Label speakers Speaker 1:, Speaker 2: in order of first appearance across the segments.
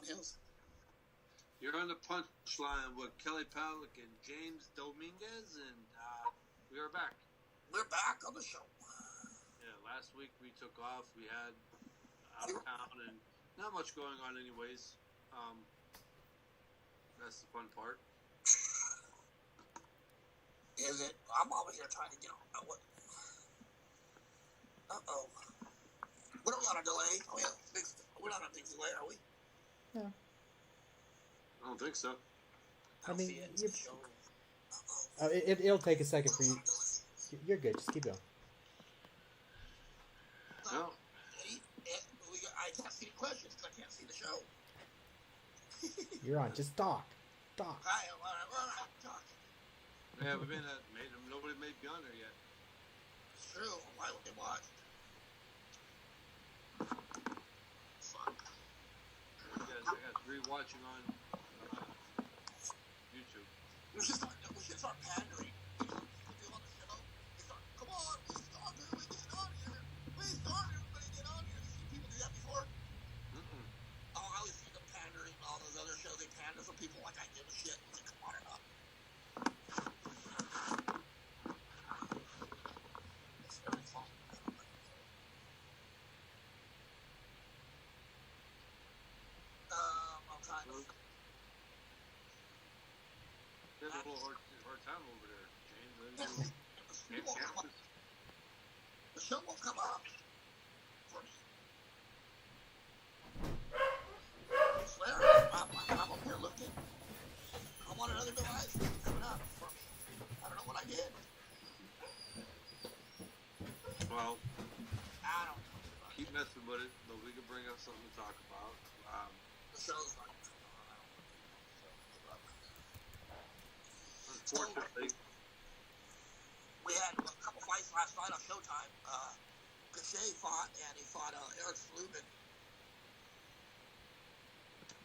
Speaker 1: Hills.
Speaker 2: You're on the punchline with Kelly Palick and James Dominguez, and we are back.
Speaker 1: We're back on the show.
Speaker 2: Yeah, last week we took off. We had out of town and not much going on anyways. That's the fun part.
Speaker 1: Is it? I'm over here trying to get on. Uh-oh. We're not on a delay. We're not on a big delay, are we?
Speaker 3: No.
Speaker 2: I don't think so.
Speaker 3: I mean, it'll take a second for you. You're good. Just keep going.
Speaker 2: No.
Speaker 1: I can't see the questions because I can't see the show.
Speaker 3: You're on. Just talk. Talk.
Speaker 1: All right, talk.
Speaker 2: Yeah, nobody made me on there yet.
Speaker 1: It's true. Why would they watch? Fuck.
Speaker 2: I got 3 watching on YouTube.
Speaker 1: We should start pandering. People on the show. Come on, please start, everybody get on here. Please start, everybody get on here. You see people do that before?
Speaker 2: Mm-mm.
Speaker 1: Oh, I always see them pandering. All those other shows, they pander for people like I give a shit. Like, come on or not. It's very fun. I'm trying to.
Speaker 2: There's a little hard time over there, James.
Speaker 1: The show won't come up for me. I swear, I'm up here looking. I want another device coming up for me. I don't know what I did.
Speaker 2: Well,
Speaker 1: I don't know.
Speaker 2: keep messing with it, but we can bring up something to talk about.
Speaker 1: The show's not.
Speaker 2: Unfortunately,
Speaker 1: we had a couple fights last night on Showtime. Cachet fought, and he fought Eric Lubin.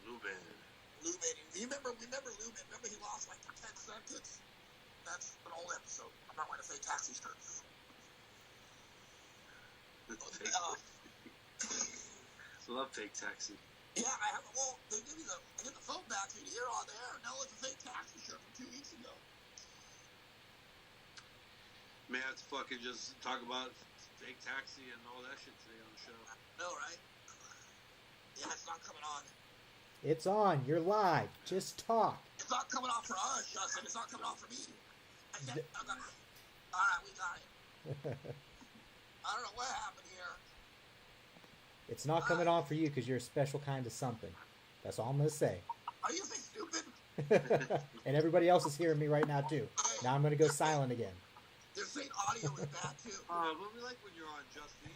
Speaker 2: Lubin.
Speaker 1: You remember Lubin? Remember he lost like 10 seconds? That's an old episode. I'm not going to say taxi skirt.
Speaker 2: Love fake taxi.
Speaker 1: Yeah, they give me I get the phone back to you on the air. No, it's a fake taxi shirt from 2 weeks ago.
Speaker 2: May have to fucking just talk about fake taxi and all that shit today on the show.
Speaker 1: No, right? Yeah, it's not coming on.
Speaker 3: It's on. You're live. Just talk.
Speaker 1: It's not coming on for us, Justin. It's not coming on for me. All right, we got it. I don't know what happened here.
Speaker 3: It's not coming on for you because you're a special kind of something. That's all I'm going to say.
Speaker 1: Are you being stupid?
Speaker 3: And everybody else is hearing me right now, too. Now I'm going to go silent again.
Speaker 1: They're saying audio is bad, too.
Speaker 2: But we like when you're on, Justine.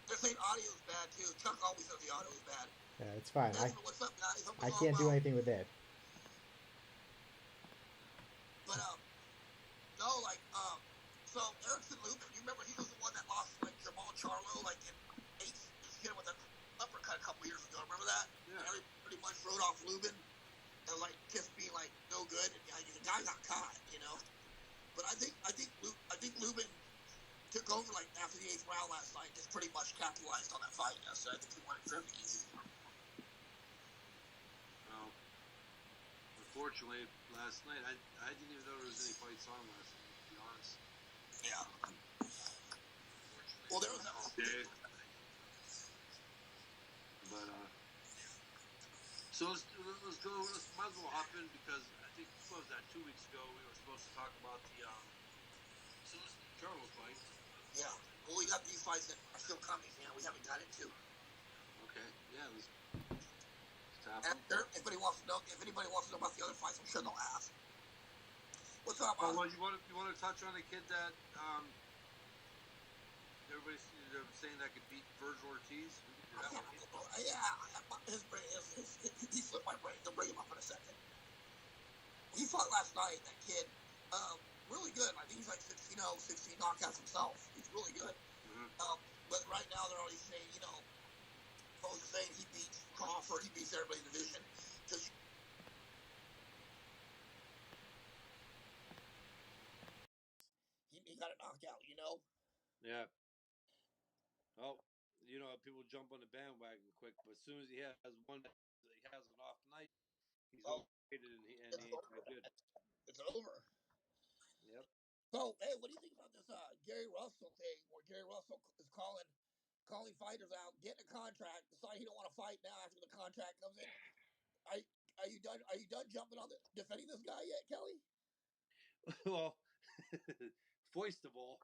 Speaker 1: They're saying audio is bad, too. Chuck always says the audio is bad.
Speaker 3: Yeah, it's fine.
Speaker 1: What's up, guys?
Speaker 3: I can't do anything with that.
Speaker 1: But, so Erickson Lubin, you remember he was the one that lost, like, Jamal Charlo, like, in 8, hit him with an uppercut a couple years ago. Remember that?
Speaker 2: Yeah.
Speaker 1: And pretty much wrote off Lubin and, like, just being, like, no good. And the guy got caught, you know? But I think Lubin took over, like, after the 8th round last night, just pretty much capitalized on that fight. So I think he won it fairly easy.
Speaker 2: Well, unfortunately, last night, I didn't even know there was any fights on last night, to be honest.
Speaker 1: Yeah. Well, there was that.
Speaker 2: But, so let's go, might as well hop in because I think, what was that, 2 weeks ago, we were supposed to talk about the, Charlo fight.
Speaker 1: Yeah. Well, we got these fights that are still coming, we haven't got into.
Speaker 2: Okay, yeah, let's tap
Speaker 1: And
Speaker 2: them.
Speaker 1: if anybody wants to know about the other fights, I'm sure they'll ask. What's up,
Speaker 2: Oh, well, you want to touch on the kid that, everybody's saying that could beat Virgil Ortiz?
Speaker 1: Yeah, his brain, he flipped my brain. They'll bring him up in a second. He fought last night, that kid. Really good. I think he's like 16-0, 16 knockouts himself. He's really good.
Speaker 2: Mm-hmm.
Speaker 1: But right now they're already saying, folks are saying he beats Crawford, he beats everybody in the division. Just he got a knockout,
Speaker 2: Yeah. Oh, people jump on the bandwagon quick, but as soon as he has an off night, he's
Speaker 1: Oh,
Speaker 2: overrated and
Speaker 1: it's
Speaker 2: he ain't
Speaker 1: over.
Speaker 2: that good.
Speaker 1: It's over.
Speaker 2: Yep.
Speaker 1: So, hey, what do you think about this Gary Russell thing, where Gary Russell is calling fighters out, getting a contract, decide he don't want to fight now after the contract comes in? Are, are you done? Are you done jumping on defending this guy yet, Kelly?
Speaker 2: Well, first of all,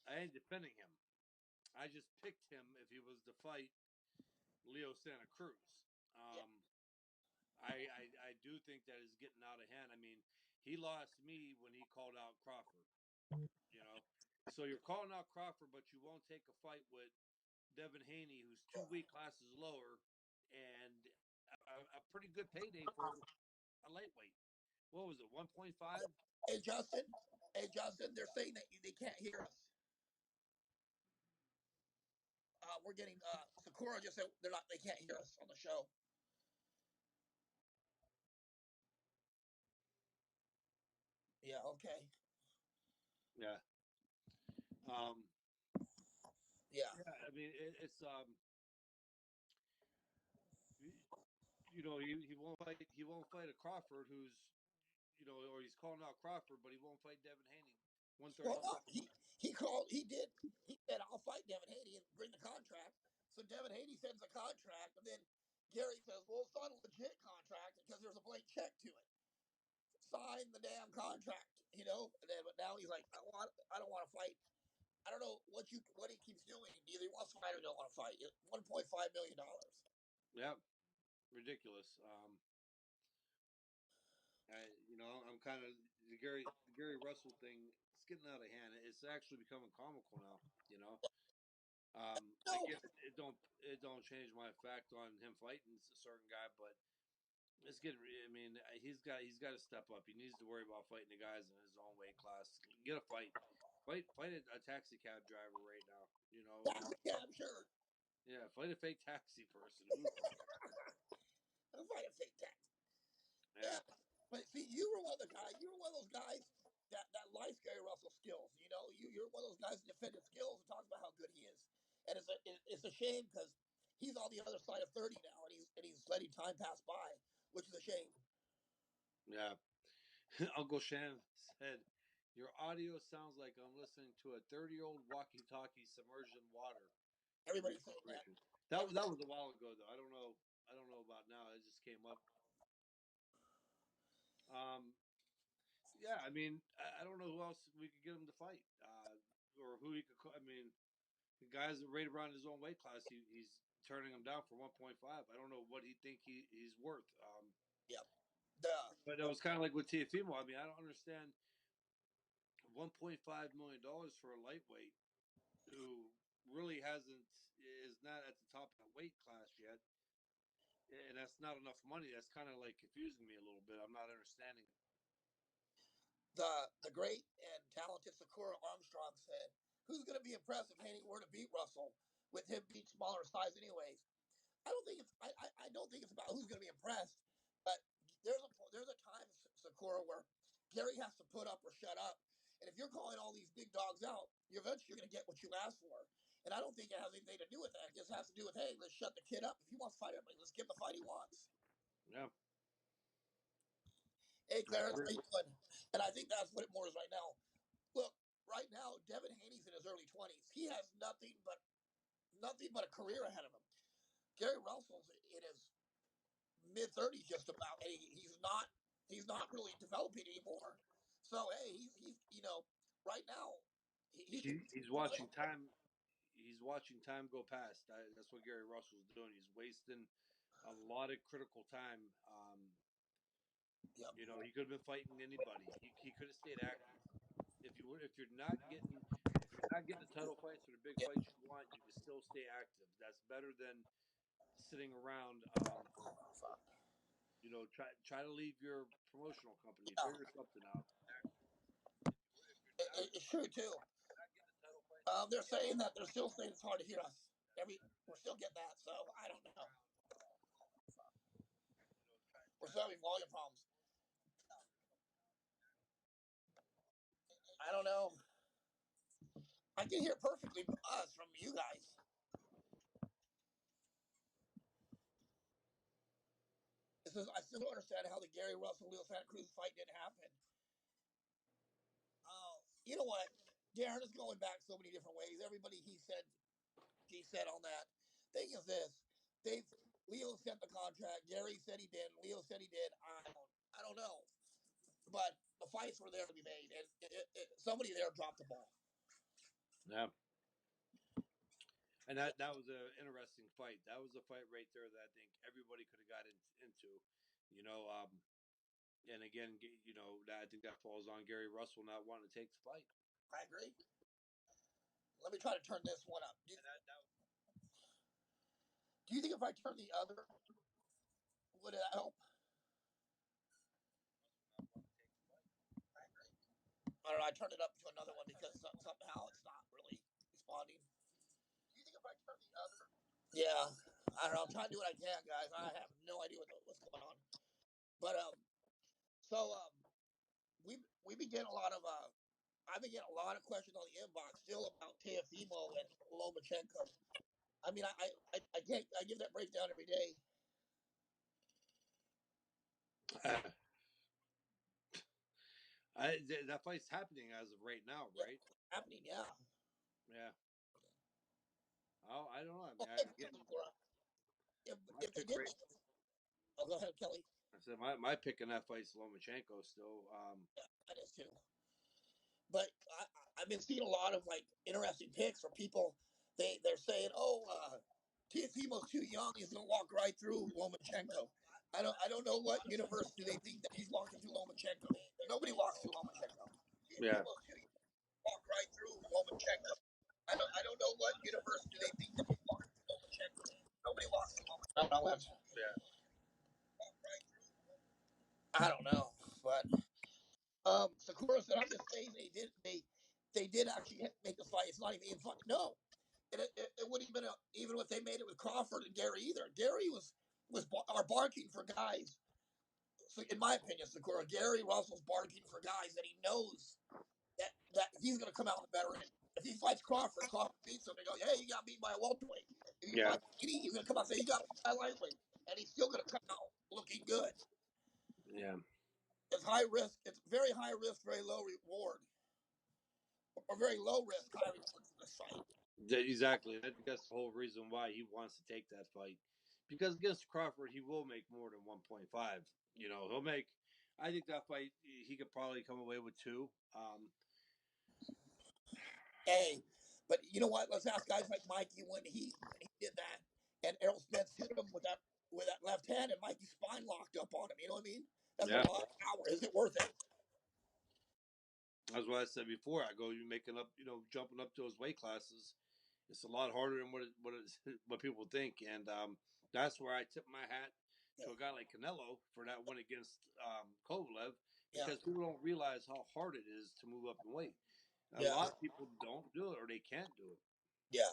Speaker 2: I ain't defending him. I just picked him if he was to fight Leo Santa Cruz.
Speaker 1: Yeah.
Speaker 2: I do think that is getting out of hand. I mean, he lost me when he called out Crawford. So you're calling out Crawford, but you won't take a fight with Devin Haney, who's 2 weight classes lower, and a pretty good payday for a lightweight. What was it, 1.5?
Speaker 1: Hey Justin, they're saying that they can't hear us. We're getting Sakura just said they can't hear us on the show. Yeah, okay.
Speaker 2: Yeah.
Speaker 1: Yeah.
Speaker 2: I mean, it's he won't fight a Crawford who's or he's calling out Crawford, but he won't fight Devin Haney.
Speaker 1: Well,
Speaker 2: 135.
Speaker 1: no, he said I'll fight Devin Haney and bring the contract. So Devin Haney sends a contract, and then Gary says, "Well, it's not a legit contract because there's a blank check to it. Sign the damn contract, And then, but now he's like, I don't want to fight. I don't know what he keeps doing. Either he wants to fight or don't want to fight. $1.5 million.
Speaker 2: Yeah, ridiculous. I'm kind of the Gary Russell thing. It's getting out of hand. It's actually becoming comical now.
Speaker 1: No,
Speaker 2: Again, it don't change my fact on him fighting a certain guy, but it's getting. I mean, he's got to step up. He needs to worry about fighting the guys in his own weight class. Get a fight a taxi cab driver right now.
Speaker 1: yeah, I'm sure.
Speaker 2: Yeah, fight a fake taxi person. Who?
Speaker 1: I'll fight a fake tax.
Speaker 2: Yeah,
Speaker 1: Yeah, but see, you were one of the guys. You were one of those guys that likes Gary Russell's skills. You're one of those guys that defended skills and talks about how good he is. And it's a shame because he's on the other side of 30 now, and he's letting time pass by, which is a shame.
Speaker 2: yeah. Uncle Shan said, "Your audio sounds like I'm listening to a 30-year-old walkie-talkie submerged in water."
Speaker 1: Everybody's saying that.
Speaker 2: Recuperation. That was a while ago, though. I don't know. I don't know about now. It just came up. Um, yeah. I mean, I don't know who else we could get him to fight, or who he could. I mean, the guys that right around his own weight class, he's turning them down for 1.5. I don't know what he think he's worth.
Speaker 1: Yeah, the
Speaker 2: But it was kind of like with Tiafimo. I mean, I don't understand $1.5 million for a lightweight who really is not at the top of the weight class yet, and that's not enough money. That's kind of like confusing me a little bit. I'm not understanding it.
Speaker 1: the great and talented Sakura Armstrong said, "Who's going to be impressed if Haney were to beat Russell with him being smaller size, anyways?" I don't think I don't think it's about who's going to be impressed, but there's a time, Sakura, where Gary has to put up or shut up, and if you're calling all these big dogs out, you're going to get what you asked for. And I don't think it has anything to do with that. It just has to do with, hey, let's shut the kid up. If he wants to fight everybody, let's give him the fight he wants.
Speaker 2: Yeah,
Speaker 1: Hey,
Speaker 2: I
Speaker 1: Clarence,
Speaker 2: agree.
Speaker 1: how you doing? And I think that's what it more is right now. Look, right now, Devin Haney's in his early 20s. He has nothing but a career ahead of him. Gary Russell's in his mid 30s just about, and he's not really developing anymore. So hey, he's right now he should.
Speaker 2: He's watching time. He's watching time go past. That's what Gary Russell's doing. He's wasting a lot of critical time.
Speaker 1: Yep.
Speaker 2: He could have been fighting anybody. He could have stayed active. If you're not getting the title fights or the big
Speaker 1: Yep.
Speaker 2: fights you want, you can still stay active. That's better than sitting around. Try to leave your promotional company.
Speaker 1: Yeah,
Speaker 2: Figure something out. If you're not
Speaker 1: it's true too.
Speaker 2: not getting the title fights or the
Speaker 1: They're
Speaker 2: big fights
Speaker 1: saying that
Speaker 2: you
Speaker 1: they're
Speaker 2: want,
Speaker 1: still saying it's hard to hear us. We're still getting that, so I don't
Speaker 2: sitting
Speaker 1: know.
Speaker 2: around,
Speaker 1: We're
Speaker 2: try to
Speaker 1: still having volume problems. I don't know. I can hear perfectly us from you guys. It says, I still don't understand how the Gary Russell Leo Santa Cruz fight didn't happen. You know what? Darren is going back so many different ways. Everybody he said on that. Thing is this. Leo sent the contract. Gary said he did. Leo said he did. I don't know. But the fights were there to be made, and somebody there dropped the ball.
Speaker 2: Yeah. And that was an interesting fight. That was a fight right there that I think everybody could have got into. You know, and again, you know, I think that falls on Gary Russell not wanting to take the fight.
Speaker 1: I agree. Let me try to turn this one up. Do you think if I turn the other, would it help? I don't know. I turned it up to another one because somehow it's not really responding. Do you think if I turn the other? Yeah. I don't know. I'm trying to do what I can, guys. I have no idea what's going on. But we been getting a lot of I've been getting a lot of questions on the inbox still about Teofimo and Lomachenko. I mean, I give that breakdown every day.
Speaker 2: That fight's happening as of right now, right?
Speaker 1: Yeah, happening, yeah.
Speaker 2: Yeah. Oh, I don't know. I mean,
Speaker 1: if they did, go ahead, Kelly.
Speaker 2: I said my pick in that fight's Lomachenko still.
Speaker 1: Yeah, that is too. But I've been seeing a lot of like interesting picks for people. They're saying, "Oh, Teofimo's too young. He's gonna walk right through Lomachenko." I don't know what universe do they think that he's walking through Lomachenko. Nobody walks through Lomachenko.
Speaker 2: Yeah.
Speaker 1: Walk right through Lomachenko. I don't know what universe do they think that he's walking through Lomachenko. Nobody walks through Lomachenko.
Speaker 2: Yeah.
Speaker 1: I don't know, but Sakura said, "I'm just saying they did actually make the fight. It's not even funny. No, it wouldn't have been even if they made it with Crawford and Gary either. Gary are barking for guys. So in my opinion, Sakura, Gary Russell's barking for guys that he knows that he's going to come out the better end. If he fights Crawford beats him. They go, hey, you got beat by a welterweight. If he fights Eddie, he's going to come out and say, you got beat by a lightweight, and he's still going to come out looking good.
Speaker 2: Yeah.
Speaker 1: It's high risk. It's very high risk, very low reward, or very low risk, high reward for this fight.
Speaker 2: Exactly. I think that's the whole reason why he wants to take that fight. Because against Crawford, he will make more than 1.5. You know, he'll make. I think that fight he could probably come away with 2.
Speaker 1: Hey, but you know what? Let's ask guys like Mikey when he did that, and Errol Spence hit him with that left hand, and Mikey's spine locked up on him. You know what I mean? That's a lot of power. Is it worth it?
Speaker 2: That's what I said before. I go, you making up, you know, jumping up to those weight classes. It's a lot harder than what people think, and that's where I tip my hat to a guy like Canelo for that win against Kovalev, because people don't realize how hard it is to move up in weight. A lot of people don't do it, or they can't do it.
Speaker 1: Yeah,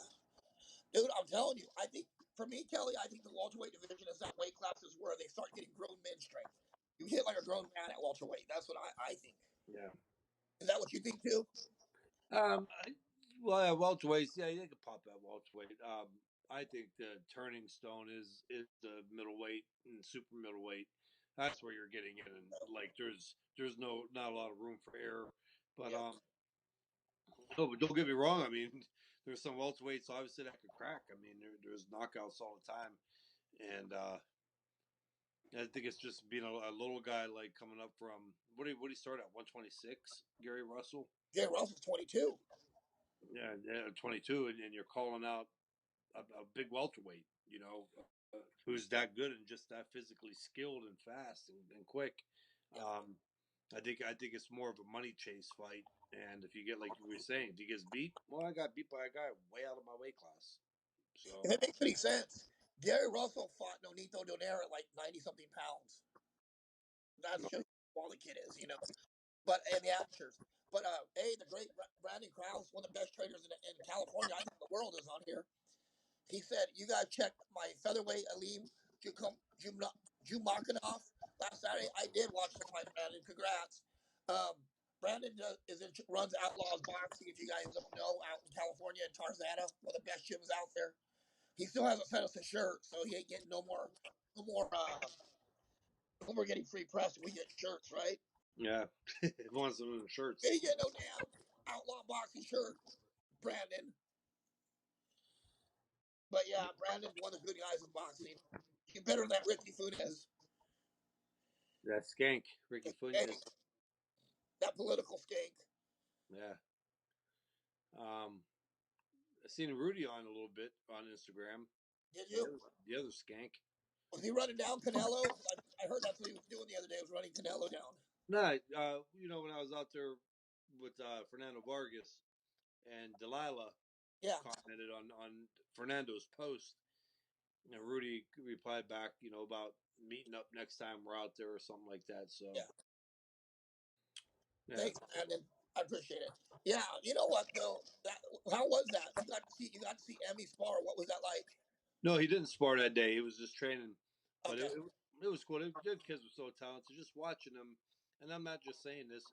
Speaker 1: dude, I'm telling you, I think for me, Kelly, I think the welterweight division is that weight classes where they start getting grown men strength. You hit like a grown man at welterweight. That's what I think.
Speaker 2: Yeah.
Speaker 1: Is that what you think too?
Speaker 2: Well, welterweights, yeah, they could pop that welterweight. I think the turning stone is the middleweight and super middleweight. That's where you're getting in, and like there's not a lot of room for error. But don't get me wrong. I mean, there's some welterweights obviously that could crack. I mean, there's knockouts all the time, and I think it's just being a little guy like coming up from what did he start at 126? Gary Russell.
Speaker 1: Gary Russell's 22.
Speaker 2: Yeah, 22, and you're calling out a big welterweight, you know, who's that good and just that physically skilled and fast and quick. I think it's more of a money chase fight, and if you get like you were saying, if he gets beat, well, I got beat by a guy way out of my weight class. So
Speaker 1: if it makes any sense, Gary Russell fought Nonito Donaire at like 90-something pounds. That's just how the kid is, you know. But and the amateurs. But the great Brandon Krause, one of the best trainers in California, I think the world is on here. He said, "You guys check my featherweight Aleem Jumakanov last Saturday. I did watch the fight, Brandon. Congrats. Brandon runs Outlaws Boxing. If you guys don't know, out in California in Tarzana, one of the best gyms out there. He still hasn't sent us a shirt, so he ain't getting no more. No more getting free press. We get shirts, right?
Speaker 2: Yeah, he wants some of the shirts.
Speaker 1: He ain't get no damn Outlaw Boxing shirt, Brandon. But yeah, Brandon's one of the good guys in boxing. He's better than that Ricky Funes.
Speaker 2: That skank, Ricky Funes.
Speaker 1: That political skank.
Speaker 2: Yeah. I seen Rudy on a little bit on Instagram.
Speaker 1: Did you?
Speaker 2: The other skank.
Speaker 1: Was he running down Canelo? I heard that's what he was doing the other day. Was running Canelo down.
Speaker 2: No, when I was out there with Fernando Vargas and Delilah,
Speaker 1: Yeah,
Speaker 2: commented on Fernando's post. Rudy replied back, about meeting up next time we're out there or something like that. So,
Speaker 1: yeah.
Speaker 2: yeah.
Speaker 1: Thanks, Brandon. I appreciate it. Yeah, you know what though? How was that? You got to see Emmy spar. What was that like?
Speaker 2: No, he didn't spar that day. He was just training, but
Speaker 1: Okay.
Speaker 2: it was cool. The kids were so talented. Just watching them, and I'm not just saying this.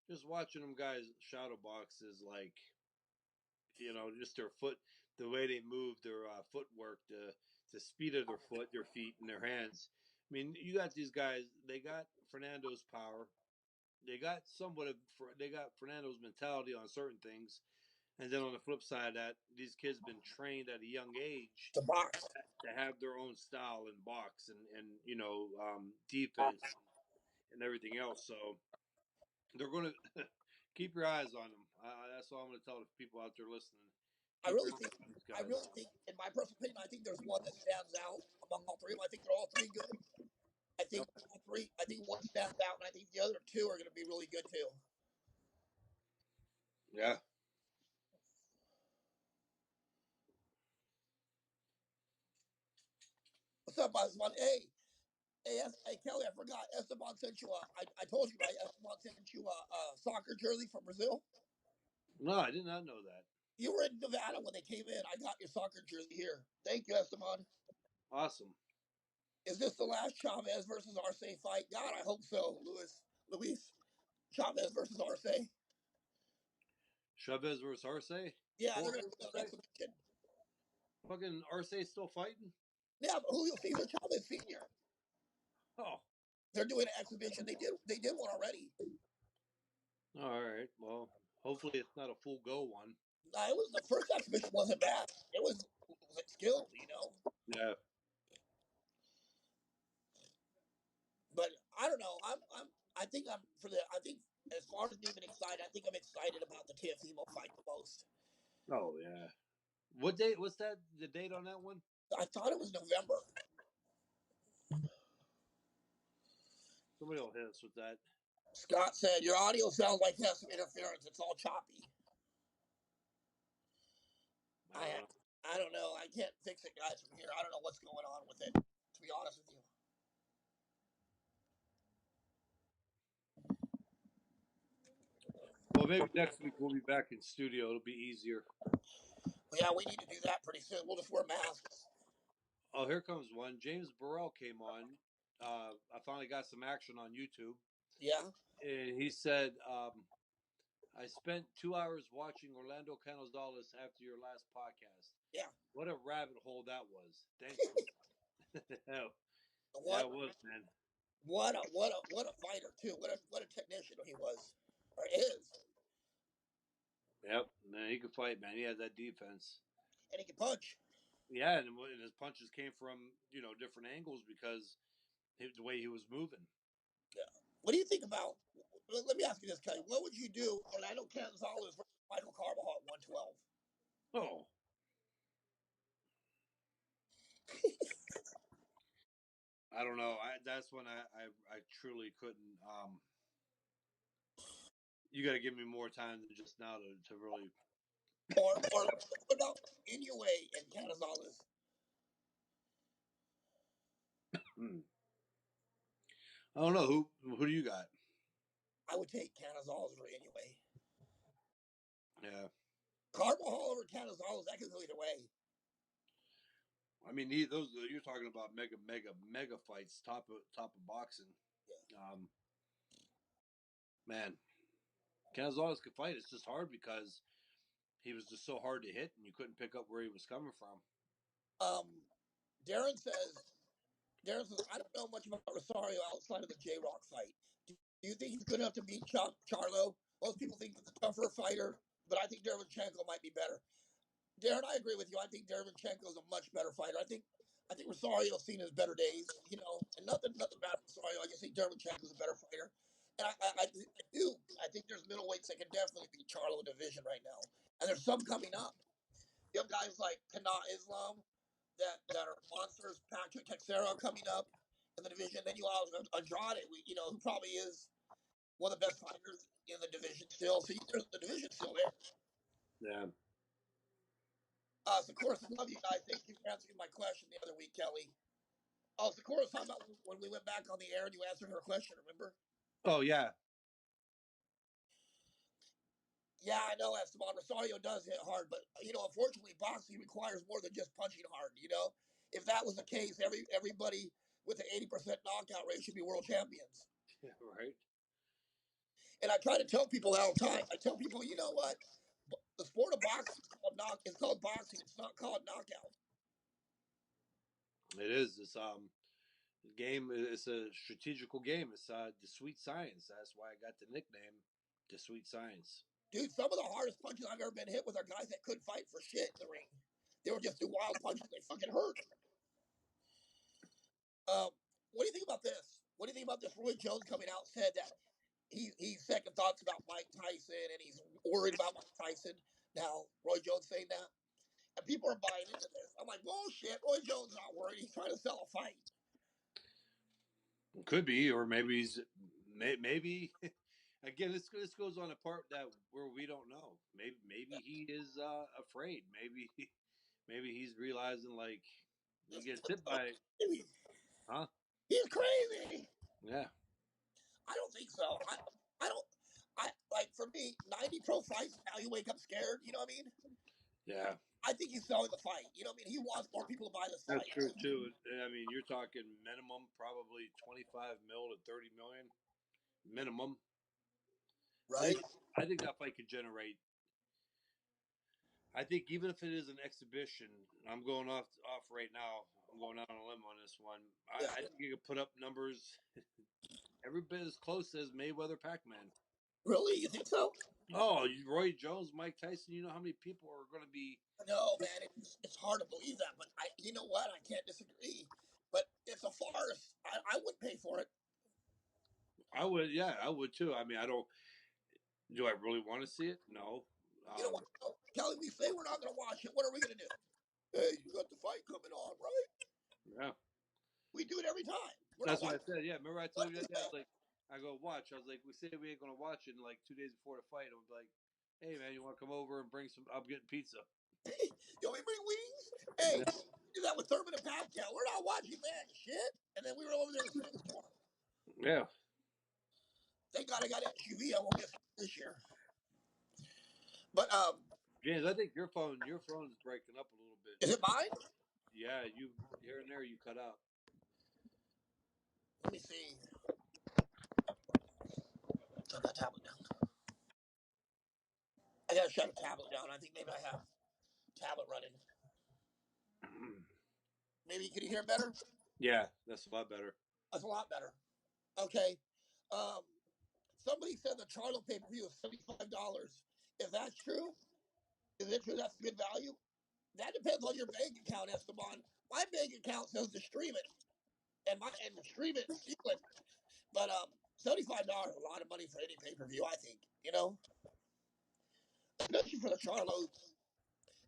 Speaker 2: Just watching them guys shadow box is like, just their foot, the way they move, their footwork, the speed of their foot, their feet, and their hands. I mean, you got these guys. They got Fernando's power. They got they got Fernando's mentality on certain things, and then on the flip side of that, these kids been trained at a young age
Speaker 1: The box.
Speaker 2: to have their own style in box and defense and everything else. So they're going to keep your eyes on them. That's all I'm going to tell the people out there listening.
Speaker 1: I
Speaker 2: Keep
Speaker 1: really
Speaker 2: your
Speaker 1: think,
Speaker 2: eyes on these guys.
Speaker 1: in my personal opinion, I think there's one that stands out among all three of them. I think they're all three good. I think all three. I think one stands out, and I think the other two are going to be really good too.
Speaker 2: Yeah.
Speaker 1: What's up, Osman? Hey, Kelly, I forgot. Esteban sent you I told you, right? Esteban sent you a soccer jersey from Brazil.
Speaker 2: No, I did not know that.
Speaker 1: You were in Nevada when they came in. I got your soccer jersey here. Thank you, Esteban.
Speaker 2: Awesome.
Speaker 1: Is this the last Chavez versus Arce fight? God, I hope so, Luis. Chavez versus Arce.
Speaker 2: Chavez versus Arce.
Speaker 1: Yeah, they're
Speaker 2: Jorge
Speaker 1: going to do an
Speaker 2: Arce.
Speaker 1: exhibition.
Speaker 2: Fucking Arce still fighting.
Speaker 1: Yeah, but Julio Cesar Chavez Sr.
Speaker 2: Oh.
Speaker 1: They're doing an exhibition. They did one already.
Speaker 2: All right. Well, hopefully it's not a full go one.
Speaker 1: It was the first exhibition wasn't bad. It was like skilled,
Speaker 2: Yeah.
Speaker 1: But I don't know. I think as far as being excited, I think I'm excited about the Teofimo fight the most.
Speaker 2: Oh yeah. What date? What's that? The date on that one?
Speaker 1: I thought it was November.
Speaker 2: Somebody will hit us with that.
Speaker 1: Scott said your audio sounds like it has some interference. It's all choppy. I don't know. I can't fix it, guys, from here. I don't know what's going on with it, to be honest with you.
Speaker 2: Well, maybe next week we'll be back in studio. It'll be easier.
Speaker 1: But yeah, we need to do that pretty soon. We'll just wear masks.
Speaker 2: Oh, here comes one. James Burrell came on. I finally got some action on YouTube.
Speaker 1: Yeah.
Speaker 2: And he said, I spent 2 hours watching Orlando Canales after your last podcast.
Speaker 1: Yeah.
Speaker 2: What a rabbit hole that was. Thanks for yeah, it was, man.
Speaker 1: What a fighter too. What a technician he was. Or is.
Speaker 2: Yep, man, he could fight, man. He had that defense.
Speaker 1: And he can punch.
Speaker 2: Yeah, and his punches came from, different angles because the way he was moving.
Speaker 1: Yeah. What do you think about, let me ask you this, Kelly. What would you do Orlando Gonzalez versus Michael Carbajal at 112?
Speaker 2: Oh. I don't know. That's when I truly couldn't. You got to give me more time than just now to really.
Speaker 1: Or what about Inoue and Canizales?
Speaker 2: I don't know who do you got?
Speaker 1: I would take Canizales over Inoue.
Speaker 2: Yeah.
Speaker 1: Carbajal over Canizales, that could go either way.
Speaker 2: I mean, those you're talking about mega fights, top of boxing.
Speaker 1: Yeah.
Speaker 2: Man, Gonzalez could fight. It's just hard because he was just so hard to hit, and you couldn't pick up where he was coming from.
Speaker 1: Darren says, I don't know much about Rosario outside of the J Rock fight. Do you think he's good enough to beat Charlo? Most people think he's a tougher fighter, but I think Derevchenko might be better. Darren, I agree with you. I think Derevchenko is a much better fighter. I think Rosario's seen his better days, and nothing bad with Rosario. I just think Derevchenko's a better fighter. And I do. I think there's middleweights that can definitely beat Charlo in division right now. And there's some coming up. You have guys like Kana Islam that are monsters. Patrick Texera coming up in the division. Then you have Andrade, who probably is one of the best fighters in the division still. So the division's still there.
Speaker 2: Yeah.
Speaker 1: Sakura, I love you guys. Thank you for answering my question the other week, Kelly. Oh, Sakura's talking about when we went back on the air and you answered her question, remember?
Speaker 2: Oh, yeah.
Speaker 1: Yeah, I know, Esteban. Rosario does hit hard, but, unfortunately, boxing requires more than just punching hard, If that was the case, everybody with an 80% knockout rate should be world champions.
Speaker 2: Yeah, right.
Speaker 1: And I try to tell people that all the time. I tell people, you know what? The sport of boxing is called boxing. It's not called knockout.
Speaker 2: It is. It's game. It's a strategical game. It's the sweet science. That's why I got the nickname, the sweet science.
Speaker 1: Dude, some of the hardest punches I've ever been hit with are guys that couldn't fight for shit in the ring. They were just do wild punches. They fucking hurt. What do you think about this? What do you think about this? Roy Jones coming out said that he's second thoughts about Mike Tyson and he's worried about Mike Tyson. Now, Roy Jones saying that. And people are buying into this. I'm like, bullshit. Roy Jones not worried. He's trying to sell a fight.
Speaker 2: Could be, or maybe he's maybe. Again, this goes on a part that where we don't know. Maybe he is afraid. Maybe he's realizing like he gets hit by, huh?
Speaker 1: He's crazy.
Speaker 2: Yeah.
Speaker 1: I don't think so. I don't. I like for me, 90 pro fights. Now you wake up scared. You know what I mean?
Speaker 2: Yeah.
Speaker 1: I think he's selling the fight. You know what I mean? He wants more people to buy this fight.
Speaker 2: That's true too. I mean, you're talking minimum probably 25 mil to 30 million minimum.
Speaker 1: Right?
Speaker 2: I think that fight could generate. I think even if it is an exhibition, I'm going off right now. I'm going out on a limb on this one. I think you could put up numbers every bit as close as Mayweather Pac-Man.
Speaker 1: Really? You think so?
Speaker 2: Oh, Roy Jones, Mike Tyson. You know how many people are going to be?
Speaker 1: No, man. It's hard to believe that, but you know what? I can't disagree. But it's a farce. I wouldn't pay for it.
Speaker 2: I would, yeah, I would too. I mean, I don't. Do I really want to see it? No.
Speaker 1: You know what? Kelly, we say we're not going to watch it. What are we going to do? Hey, you got the fight coming on, right?
Speaker 2: Yeah.
Speaker 1: We do it every time.
Speaker 2: That's what I said. Yeah, remember I told you that? I was like, I go watch. I was like, we say we ain't gonna watch it. And like 2 days before the fight, I would be like, hey man, you want to come over and bring some? I'm getting pizza.
Speaker 1: You want me to bring wings? Hey, do that with Thurman and Pascal. We're not watching that shit. And then we were over there to Singapore.
Speaker 2: Yeah.
Speaker 1: Thank God I got SUV. I won't get this year. But
Speaker 2: James, I think your phone is breaking up a little bit.
Speaker 1: Is it mine?
Speaker 2: Yeah, you here and there you cut out.
Speaker 1: Let me see. Turn that tablet down. I gotta shut the tablet down. I think maybe I have tablet running. Maybe can you hear better?
Speaker 2: Yeah, that's a lot better.
Speaker 1: That's a lot better. Okay. Somebody said the Charlo pay-per-view is $75. If that's true, is it true that's good value? That depends on your bank account, Esteban. My bank account says to stream it. And stream it and steal it. But $75 is a lot of money for any pay-per-view, I think, Especially for the Charlos.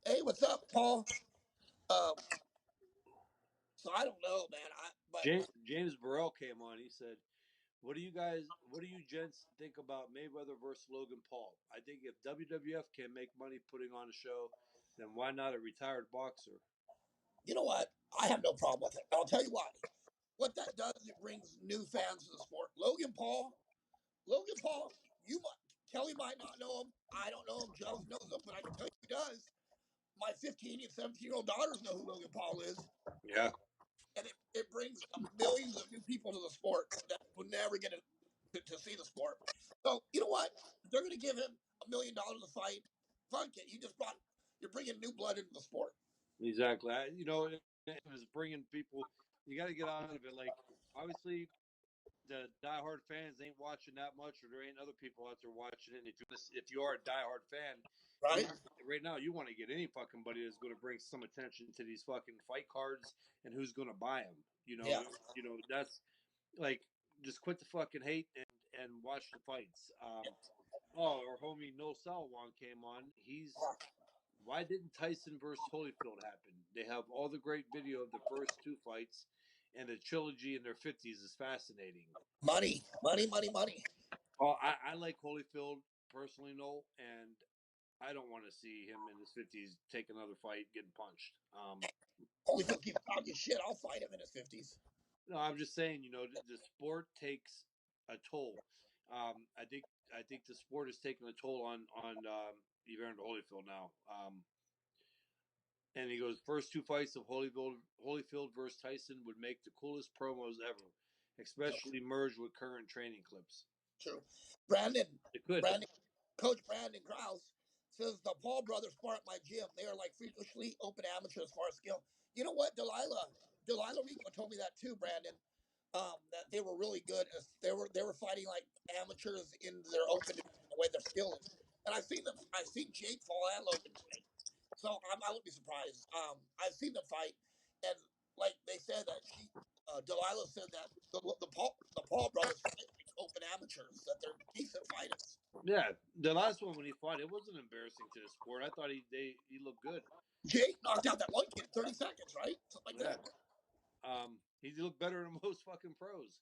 Speaker 1: Hey, what's up, Paul? So I don't know, man.
Speaker 2: James Burrell came on. He said, what do you gents think about Mayweather versus Logan Paul? I think if WWF can make money putting on a show, then why not a retired boxer?
Speaker 1: You know what? I have no problem with it. I'll tell you why. What that does, it brings new fans to the sport. Logan Paul, Kelly might not know him. I don't know him. Jones knows him, but I can tell you he does. My 15 and 17-year-old daughters know who Logan Paul is.
Speaker 2: Yeah.
Speaker 1: And it brings millions of new people to the sport that would never get to see the sport. So, you know what? they're going to give him $1 million to fight. Fuck it. You're bringing new blood into the sport.
Speaker 2: Exactly. It's bringing people. You got to get out of it. Like, obviously, the diehard fans ain't watching that much, or there ain't other people out there watching it. And if you are a diehard fan,
Speaker 1: Right?
Speaker 2: right now you want to get any fucking buddy that's going to bring some attention to these fucking fight cards and who's going to buy them.
Speaker 1: Yeah.
Speaker 2: That's like just quit the fucking hate and watch the fights. Our homie No Salwan came on. Why didn't Tyson versus Holyfield happen? They have all the great video of the first two fights, and the trilogy in their 50s is fascinating.
Speaker 1: Money, money, money, money.
Speaker 2: Oh, I like Holyfield personally, Noel, and I don't want to see him in his 50s take another fight getting punched.
Speaker 1: Holyfield keeps talking shit. I'll fight him in his 50s.
Speaker 2: No, I'm just saying, the sport takes a toll. I think the sport is taking a toll on Evander Holyfield now. And he goes, first two fights of Holyfield versus Tyson would make the coolest promos ever, especially merged with current training clips.
Speaker 1: True. Brandon,
Speaker 2: It could.
Speaker 1: Coach Brandon Krause says the Paul brothers spar at my gym. They are like freakishly open amateurs as far as skill. You know what? Delilah Rico told me that too, Brandon. That they were really good. They were fighting like amateurs in their open the way their skill is. And I've seen Jake Paul and Logan fight. So I wouldn't be surprised. I've seen them fight, and like they said that Delilah said that the Paul brothers fight like open amateurs, that they're decent fighters.
Speaker 2: Yeah, the last one when he fought, it wasn't embarrassing to the sport. I thought he looked good.
Speaker 1: Jake knocked out that one kid in 30 seconds, right? Something like that.
Speaker 2: He looked better than most fucking pros.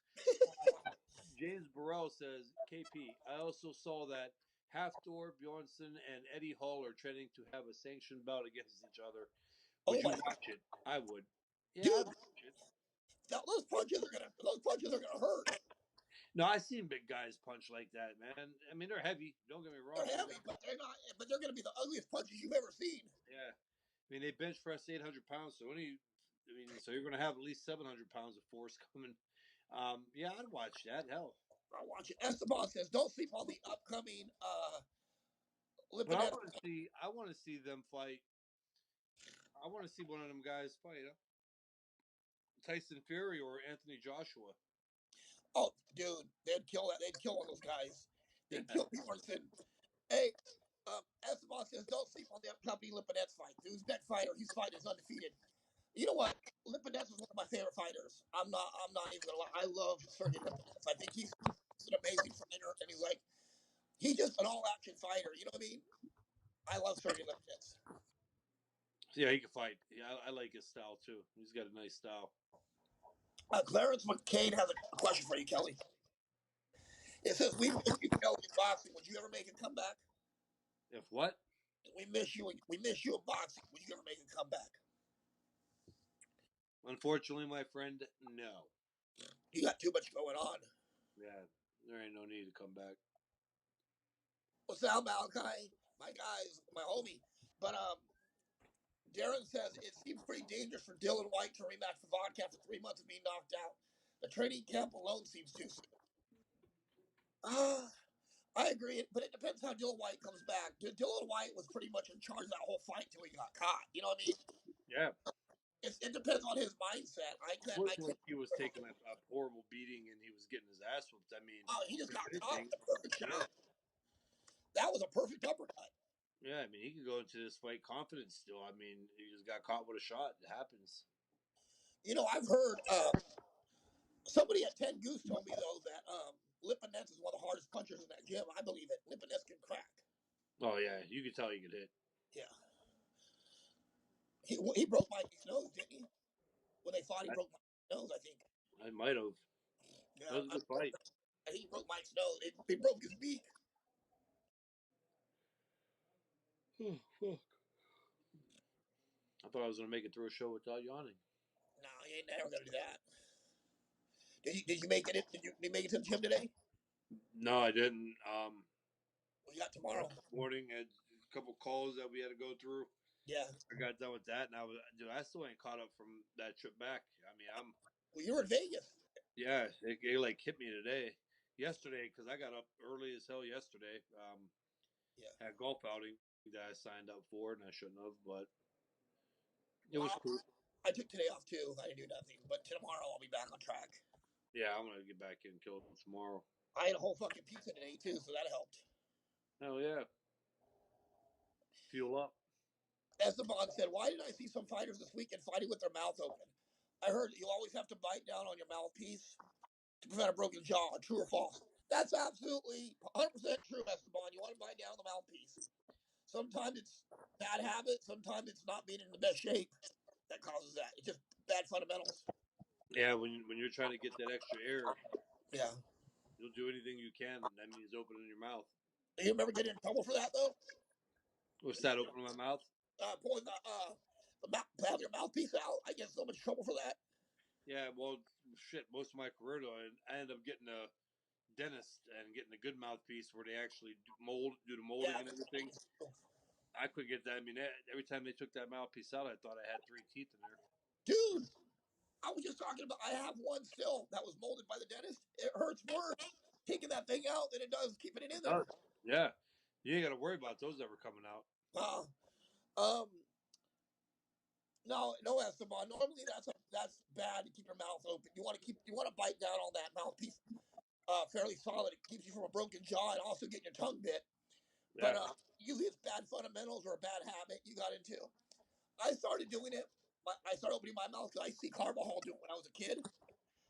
Speaker 2: James Burrell says, KP, I also saw that Hafthor, Bjornsson, and Eddie Hall are training to have a sanctioned bout against each other. Would you watch it? I would. Yeah,
Speaker 1: Dude,
Speaker 2: I'd watch it.
Speaker 1: those punches are gonna hurt.
Speaker 2: No, I seen big guys punch like that, man. I mean, they're heavy. Don't get me wrong.
Speaker 1: They're heavy, but they're not. But they're gonna be the ugliest punches you've ever seen.
Speaker 2: Yeah. I mean, they bench press 800 pounds, so so you're going to have at least 700 pounds of force coming. Yeah, I'd watch that. Hell,
Speaker 1: I'll watch it. Esteban says, "Don't sleep on the upcoming
Speaker 2: but
Speaker 1: Lipinets."
Speaker 2: I want to see them fight. I want to see one of them guys fight Tyson Fury or Anthony Joshua.
Speaker 1: Oh, dude, they'd kill that. They'd kill one of those guys. They'd kill Bjornsson. Hey, Esteban says, "Don't sleep on the upcoming Lipinets fight. The Uzbek fighter, his fight is undefeated." You know what? Lipinets is one of my favorite fighters. I'm not even gonna lie. I love Sergey Lipinets. I think he's an amazing fighter, and he's just an all-action fighter. You know what I mean? I love Sergey Lipinets.
Speaker 2: Yeah, he can fight. Yeah, I like his style too. He's got a nice style.
Speaker 1: Clarence McCain has a question for you, Kelly. It says, "We miss you, Kelly, in boxing. Would you ever make a comeback?"
Speaker 2: If what?
Speaker 1: We miss you. We miss you in boxing. Would you ever make a comeback?
Speaker 2: Unfortunately, my friend, no.
Speaker 1: You got too much going on.
Speaker 2: Yeah, there ain't no need to come back.
Speaker 1: What's up, Malachi? My guys, my homie. But Darren says it seems pretty dangerous for Dylan White to rematch for vodka after 3 months of being knocked out. The training camp alone seems too soon. I agree, but it depends how Dylan White comes back. Dylan White was pretty much in charge of that whole fight until he got caught. You know what I mean?
Speaker 2: Yeah.
Speaker 1: It depends on his mindset. I can't.
Speaker 2: He was taking a horrible beating and he was getting his ass whooped. I mean,
Speaker 1: he just got caught with a perfect shot. That was a perfect uppercut.
Speaker 2: Yeah, I mean, he could go into this fight confident still. I mean, he just got caught with a shot. It happens.
Speaker 1: You know, I've heard somebody at 10 Goose told me, though, that Lipinets is one of the hardest punchers in that gym. I believe it. Lipinets can crack.
Speaker 2: Oh, yeah. You could tell he could hit.
Speaker 1: Yeah. He broke Mikey's nose, didn't he? When they fought, he broke Mike's nose, I think.
Speaker 2: I might have.
Speaker 1: Yeah,
Speaker 2: that was a good fight.
Speaker 1: I think he broke Mike's nose. He broke his beak.
Speaker 2: Oh, fuck. I thought I was going to make it through a show without yawning.
Speaker 1: No, you ain't never going to do that. Did you make it? Did you make it to the gym today?
Speaker 2: No, I didn't.
Speaker 1: We got tomorrow.
Speaker 2: Morning, had a couple calls that we had to go through.
Speaker 1: Yeah.
Speaker 2: I got done with that, and I still ain't caught up from that trip back. I mean,
Speaker 1: Well, you were in Vegas.
Speaker 2: Yeah, it like hit me today. yesterday because I got up early as hell yesterday.
Speaker 1: Yeah.
Speaker 2: Had golf outing that I signed up for, and I shouldn't have, but it was
Speaker 1: Well,
Speaker 2: cool.
Speaker 1: I took today off too. I didn't do nothing, but tomorrow I'll be back on track.
Speaker 2: Yeah, I'm gonna get back in and kill it tomorrow.
Speaker 1: I ate a whole fucking pizza today too, so that helped.
Speaker 2: Hell yeah. Fuel up.
Speaker 1: Esteban said, "Why did I see some fighters this weekend fighting with their mouth open? I heard you always have to bite down on your mouthpiece to prevent a broken jaw. True or false?" That's absolutely 100% true, Esteban. You want to bite down on the mouthpiece. Sometimes it's bad habit. Sometimes it's not being in the best shape that causes that. It's just bad fundamentals.
Speaker 2: Yeah, when you're trying to get that extra air,
Speaker 1: Yeah.
Speaker 2: you'll do anything you can. That means opening your mouth.
Speaker 1: Do you remember getting in trouble for that though?
Speaker 2: What's that? Opening my mouth?
Speaker 1: Pulling the mouth, have your mouthpiece out. I get so much trouble for that.
Speaker 2: Yeah, well, shit. Most of my career, though, I ended up getting a dentist and getting a good mouthpiece where they actually do the molding
Speaker 1: Yeah.
Speaker 2: and everything. I couldn't get that. I mean, every time they took that mouthpiece out, I thought I had 3 teeth in there.
Speaker 1: Dude, I was just talking about, I have one still that was molded by the dentist. It hurts worse taking that thing out than it does keeping it in there.
Speaker 2: Yeah, you ain't got to worry about those ever coming out.
Speaker 1: Um, no, Esteban. Normally that's bad to keep your mouth open. You want to bite down on that mouthpiece, fairly solid. It keeps you from a broken jaw and also getting your tongue bit.
Speaker 2: Yeah.
Speaker 1: But usually it's bad fundamentals or a bad habit you got into. I started doing it. I started opening my mouth because I see Carbajal do it when I was a kid.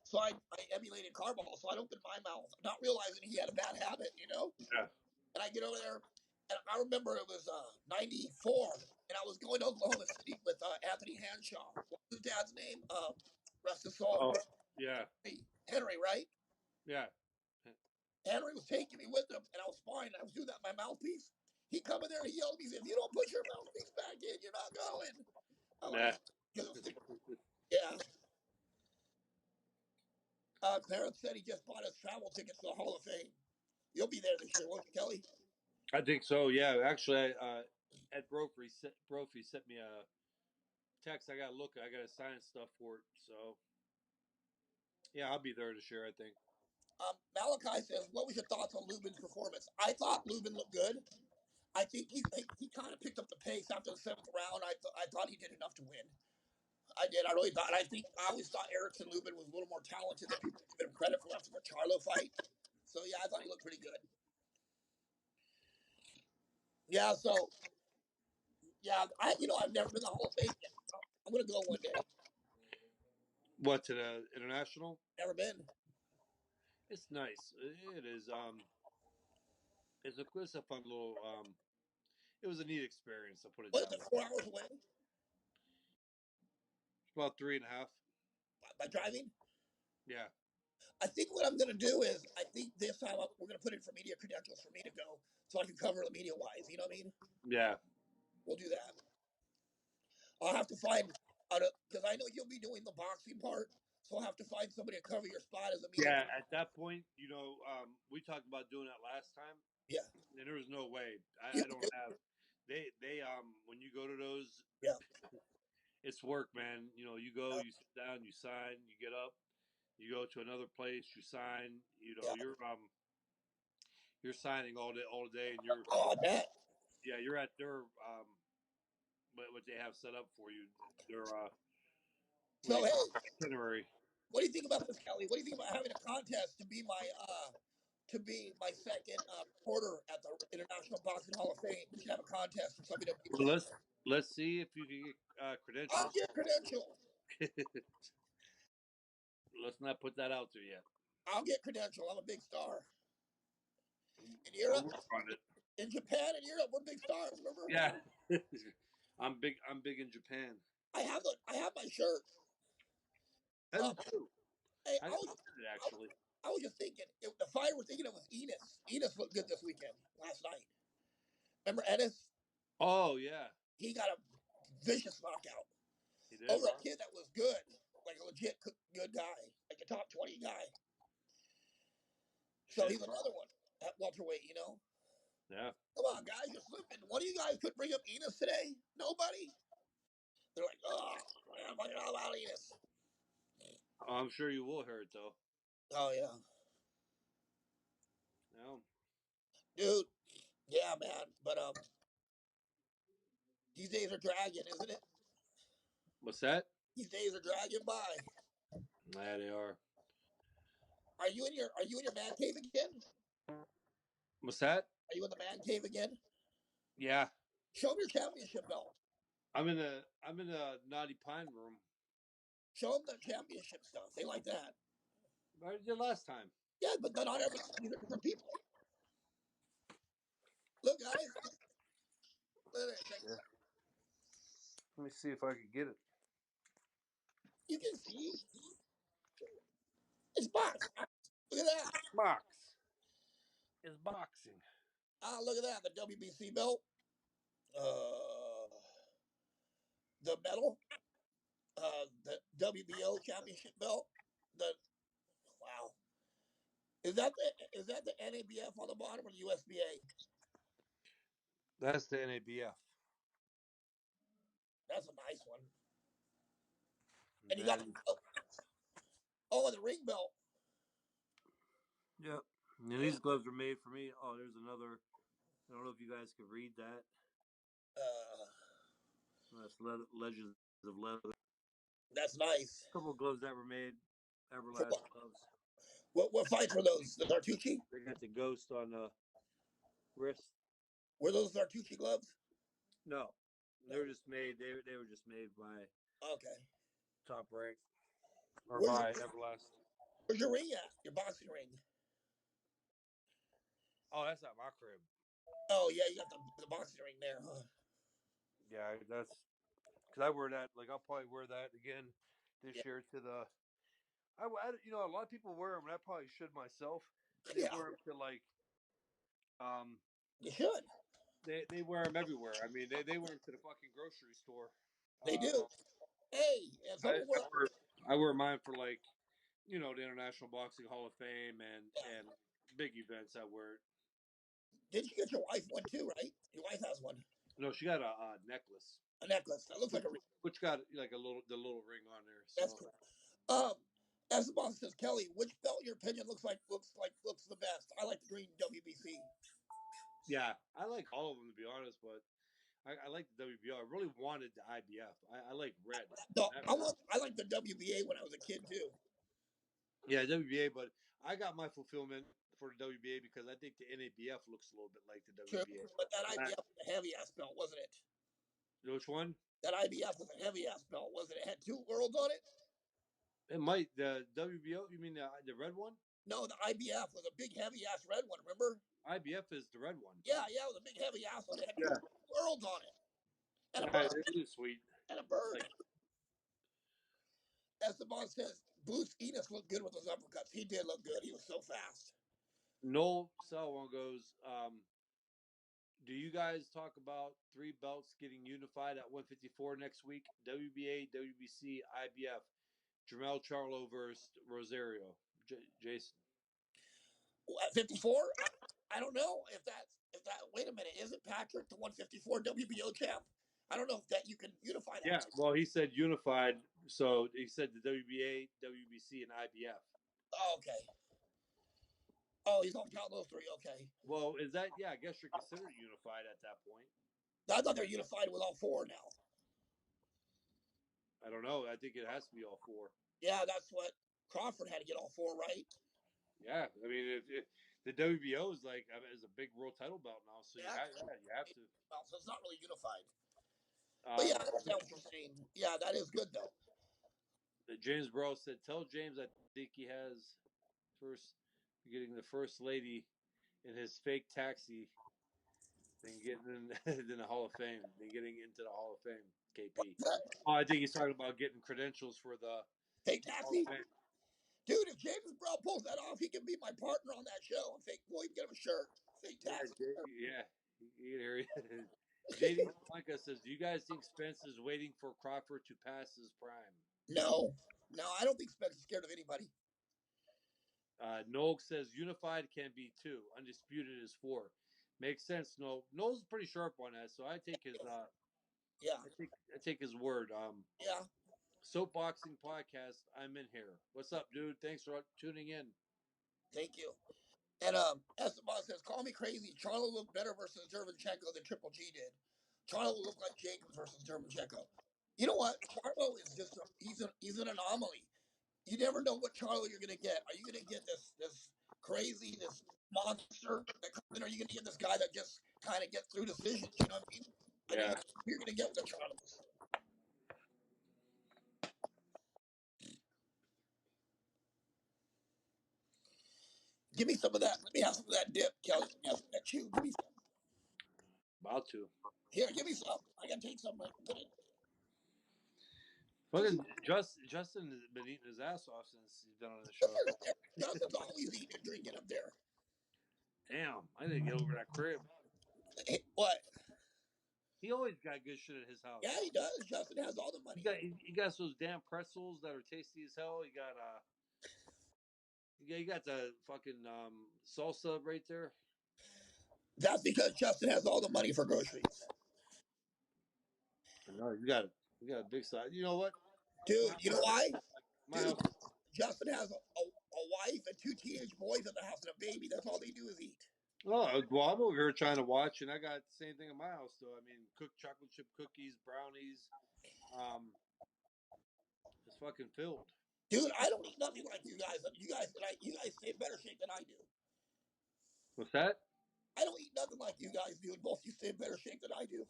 Speaker 1: So I emulated Carbajal. So I'd open my mouth, not realizing he had a bad habit,
Speaker 2: Yeah.
Speaker 1: And I get over there, and I remember it was '94, and I was going to Oklahoma City with Anthony Hanshaw. What was his dad's name? Rest his soul.
Speaker 2: Oh, yeah.
Speaker 1: Henry, right?
Speaker 2: Yeah.
Speaker 1: Henry was taking me with him, and I was fine. I was doing that with my mouthpiece. He come in there and he yelled at me, he said, "If you don't put your mouthpiece back in, you're not going." I'm like, yeah. Clarence said he just bought us travel tickets to the Hall of Fame. You'll be there this year, won't you, Kelly?
Speaker 2: I think so. Yeah, actually, Ed Brophy sent me a text. I got to look. I got to sign stuff for it. So, yeah, I'll be there this year, I think.
Speaker 1: Malachi says, "What was your thoughts on Lubin's performance?" I thought Lubin looked good. I think he kind of picked up the pace after the 7th round. I thought he did enough to win. I did. I really thought. I always thought Erickson Lubin was a little more talented than people give him credit for after the Charlo fight. So yeah, I thought he looked pretty good. Yeah. So yeah, I've never been to the Hall of Fame yet. I'm gonna go one day.
Speaker 2: What, to the international?
Speaker 1: Never been.
Speaker 2: It's nice. It is. It's a fun little. It was a neat experience. I'll put it
Speaker 1: What
Speaker 2: that
Speaker 1: is it?
Speaker 2: way.
Speaker 1: 4 hours away
Speaker 2: About 3.5.
Speaker 1: by driving.
Speaker 2: Yeah.
Speaker 1: I think what I'm gonna do is I think this time we're gonna put in for media credentials for me to go, so I can cover the media wise. You know what I mean?
Speaker 2: Yeah.
Speaker 1: We'll do that. I'll have to find out because I know you'll be doing the boxing part, so I'll have to find somebody to cover your spot as a media.
Speaker 2: Yeah. At that point, we talked about doing that last time.
Speaker 1: Yeah.
Speaker 2: And there was no way. I don't have. They when you go to those.
Speaker 1: Yeah.
Speaker 2: It's work, man. You go, you sit down, you sign, you get up, you go to another place, you sign. You're signing all day, and you're.
Speaker 1: Oh, I bet.
Speaker 2: Yeah, you're at their what they have set up for you. Their
Speaker 1: So hey,
Speaker 2: itinerary.
Speaker 1: what do you think about this, Kelly? What do you think about having a contest to be my second reporter at the International Boxing Hall of Fame? We should have a contest for somebody to be.
Speaker 2: Well, let's see if you can get credentials.
Speaker 1: I'll get credentials.
Speaker 2: Let's not put that out there yet.
Speaker 1: I'll get credential. I'm a big star. In Europe, in Japan, and Europe, we're big stars. Remember?
Speaker 2: Yeah. I'm big in Japan.
Speaker 1: I have my shirt.
Speaker 2: I do too.
Speaker 1: Hey,
Speaker 2: I
Speaker 1: was just thinking, the fight we're thinking of was Enos. Enos looked good this weekend, last night. Remember Ennis?
Speaker 2: Oh, yeah.
Speaker 1: He got a vicious knockout.
Speaker 2: He did.
Speaker 1: Over a kid that was good, like a legit good guy, like a top 20 guy. So he's another one at welterweight,
Speaker 2: Yeah.
Speaker 1: Come on, guys, you're slipping. One of you guys could bring up Enos today? Nobody? They're like, oh, I'm fucking all about Enos.
Speaker 2: I'm sure you will hear it, though.
Speaker 1: Oh, yeah.
Speaker 2: No.
Speaker 1: Dude. Yeah, man. But these days are dragging, isn't it?
Speaker 2: What's that?
Speaker 1: These days are dragging by.
Speaker 2: Yeah, they are.
Speaker 1: Are you in your man cave again?
Speaker 2: What's that?
Speaker 1: Are you in the man cave again?
Speaker 2: Yeah.
Speaker 1: Show them your championship belt.
Speaker 2: I'm in the Naughty Pine room.
Speaker 1: Show them the championship stuff. They like that.
Speaker 2: I did last time.
Speaker 1: Yeah, but not every. These are different people. Look, guys. Look at it. Check.
Speaker 2: Yeah. Let me see if I can get it.
Speaker 1: You can see it's box. Look at that.
Speaker 2: Box is boxing.
Speaker 1: Ah, look at that. The WBC belt. Uh, the medal. The WBO championship belt. The wow. Is that the NABF on the bottom or the USBA?
Speaker 2: That's the NABF.
Speaker 1: That's a nice one.
Speaker 2: And
Speaker 1: And you got
Speaker 2: then,
Speaker 1: the ring belt.
Speaker 2: yep. And these gloves are made for me. Oh, there's another. I don't know if you guys can read that.
Speaker 1: Uh,
Speaker 2: That's Legends of Leather.
Speaker 1: that's nice.
Speaker 2: A couple of gloves that were made.
Speaker 1: For
Speaker 2: Everlast gloves.
Speaker 1: what fights were those? The Zartucci?
Speaker 2: They got the ghost on the wrist.
Speaker 1: Were those Zartucci gloves?
Speaker 2: No, they
Speaker 1: No.
Speaker 2: were just made. They were just made by
Speaker 1: Okay.
Speaker 2: Top Rank or
Speaker 1: Where's
Speaker 2: by
Speaker 1: your,
Speaker 2: Everlast.
Speaker 1: where's your ring at? Your boxing ring?
Speaker 2: Oh, that's not my crib.
Speaker 1: Oh yeah, you got the boxing ring there, huh?
Speaker 2: Yeah, that's because I wear that. Like I'll probably wear that again this
Speaker 1: Yeah.
Speaker 2: year to the. A lot of people wear them, and I probably should myself. They
Speaker 1: Yeah,
Speaker 2: wear them to like, um,
Speaker 1: you should.
Speaker 2: they wear them everywhere. I mean, they wear them to the fucking grocery store.
Speaker 1: They do. Hey, and
Speaker 2: I,
Speaker 1: someone
Speaker 2: I
Speaker 1: wear.
Speaker 2: wear I wear mine for like, the International Boxing Hall of Fame and big events. I wear it.
Speaker 1: Did you get your wife one too? Right? Your wife has one,
Speaker 2: No, she got a necklace,
Speaker 1: a necklace that looks
Speaker 2: which
Speaker 1: like a ring.
Speaker 2: which got like the little ring on there.
Speaker 1: That's
Speaker 2: So
Speaker 1: cool. As the boss says, Kelly, which belt, in your opinion, looks the best? I like the green WBC.
Speaker 2: yeah, I like all of them to be honest, but I like the WBO. I really wanted the IBF. I like red.
Speaker 1: No,
Speaker 2: That
Speaker 1: I like the WBA when I was a kid too.
Speaker 2: Yeah, WBA, but I got my fulfillment for the WBA because I think the NABF looks a little bit like the
Speaker 1: True,
Speaker 2: WBA.
Speaker 1: but that IBF was a heavy ass belt, wasn't it?
Speaker 2: Which one?
Speaker 1: That IBF was a heavy ass belt, wasn't it? It had two worlds on it.
Speaker 2: It might the WBO. You mean the red one?
Speaker 1: No, the IBF was a big heavy ass red one. Remember?
Speaker 2: IBF is the red one.
Speaker 1: Yeah, it was a big heavy ass one. It had two
Speaker 2: Yeah,
Speaker 1: worlds on it, and a
Speaker 2: it
Speaker 1: bird,
Speaker 2: is sweet.
Speaker 1: and a bird.
Speaker 2: Like
Speaker 1: As the boss says, Bruce Enos looked good with those uppercuts. He did look good. He was so fast.
Speaker 2: Noel Salwan goes. Do you guys talk about three belts getting unified at 154 next week? WBA, WBC, IBF. Jamel Charlo versus Rosario. Jason.
Speaker 1: At 54, I don't know if that. Wait a minute, isn't Patrick the 154 WBO champ? I don't know if that you can unify that.
Speaker 2: Yeah, well, he said unified, so he said the WBA, WBC, and IBF.
Speaker 1: Oh, okay. Oh, he's on count those three. Okay.
Speaker 2: Well, is that I guess you're considered unified at that point.
Speaker 1: I thought they're unified with all four now.
Speaker 2: I don't know. I think it has to be all four.
Speaker 1: Yeah, that's what Crawford had to get all four, right?
Speaker 2: Yeah, I mean, the WBO is is a big world title belt now, so
Speaker 1: Yeah.
Speaker 2: you have to.
Speaker 1: Well, so it's not really unified. But yeah, I understand what you're saying. Yeah, that is good though.
Speaker 2: James Burrow said, "Tell James I think he has first getting the first lady in his fake taxi, then getting in in the Hall of Fame, then getting into the Hall of Fame." KP. Oh, I think he's talking about getting credentials for the
Speaker 1: Fake
Speaker 2: Hall of
Speaker 1: taxi?
Speaker 2: Fame.
Speaker 1: Dude, if James Brown pulls that off, he can be my partner on that show. We'll even get him a shirt. Fake taxi.
Speaker 2: Yeah. JD Blanca says, "Do you guys think Spence is waiting for Crawford to pass his prime?"
Speaker 1: No, I don't think Spence is scared of anybody.
Speaker 2: Noel says, "Unified can be two. Undisputed is four." Makes sense. No, Noel's pretty sharp on that, so I take his
Speaker 1: Yeah,
Speaker 2: I take his word.
Speaker 1: yeah.
Speaker 2: Soapboxing podcast. I'm in here. What's up, dude? Thanks for tuning in.
Speaker 1: Thank you. And Esteban says, "Call me crazy. Charlo looked better versus Derevchenko than Triple G did. Charlo looked like Jacobs versus Derevchenko. You know what? Charlo is just he's an anomaly. You never know what Charlo you're gonna get. Are you gonna get this crazy this monster that comes in? Or are you gonna get this guy that just kind of gets through decisions? You know what I mean? I
Speaker 2: Yeah.
Speaker 1: think you're gonna get with the Charlos. Give me some of that. Let me have some of that dip, Kelly. Let me have some of that chew. Give me some.
Speaker 2: About to.
Speaker 1: Here, give me some. I gotta take some. Put it.
Speaker 2: Fucking Justin has been eating his ass off since he's been on the show.
Speaker 1: Justin's always eating and drinking up there.
Speaker 2: Damn, I didn't get over that crib.
Speaker 1: Hey, what?
Speaker 2: He always got good shit at his house.
Speaker 1: Yeah, he does. Justin has all the money.
Speaker 2: He got those damn pretzels that are tasty as hell. You got the fucking salsa right there.
Speaker 1: That's because Justin has all the money for groceries.
Speaker 2: No, you got a big size. You know what?
Speaker 1: Dude, you know why?
Speaker 2: My
Speaker 1: Dude,
Speaker 2: house.
Speaker 1: Justin has a wife and two teenage boys at the house and a baby. That's all they do is eat.
Speaker 2: Oh, well, I'm over here trying to watch, and I got the same thing in my house, though. I mean, cooked chocolate chip cookies, brownies. It's fucking filled.
Speaker 1: Dude, I don't eat nothing like you guys. You guys stay in better shape than I do.
Speaker 2: What's that?
Speaker 1: I don't eat nothing like you guys do, and both you stay in better shape than I do.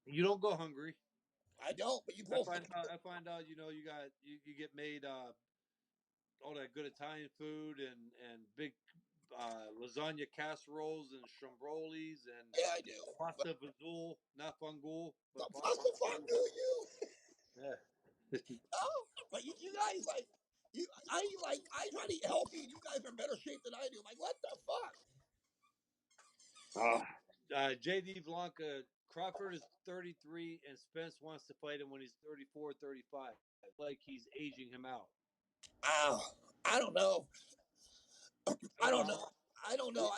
Speaker 2: You don't go hungry.
Speaker 1: I don't, but you
Speaker 2: I
Speaker 1: both.
Speaker 2: find out. You know, you get made all that good Italian food and big lasagna casseroles and stromboli's and
Speaker 1: Yeah, I do.
Speaker 2: pasta fazool, not fungul, but
Speaker 1: But pasta fondue, you.
Speaker 2: yeah.
Speaker 1: Oh, but you guys like you. I try to eat healthy, and you guys are in better shape than I do. I'm like, what the fuck?
Speaker 2: JD Blanca, Crawford is 33 and Spence wants to fight him when he's 34, 35. Like he's aging him out.
Speaker 1: Oh, I don't know. I don't know.
Speaker 2: Well,
Speaker 1: I don't know.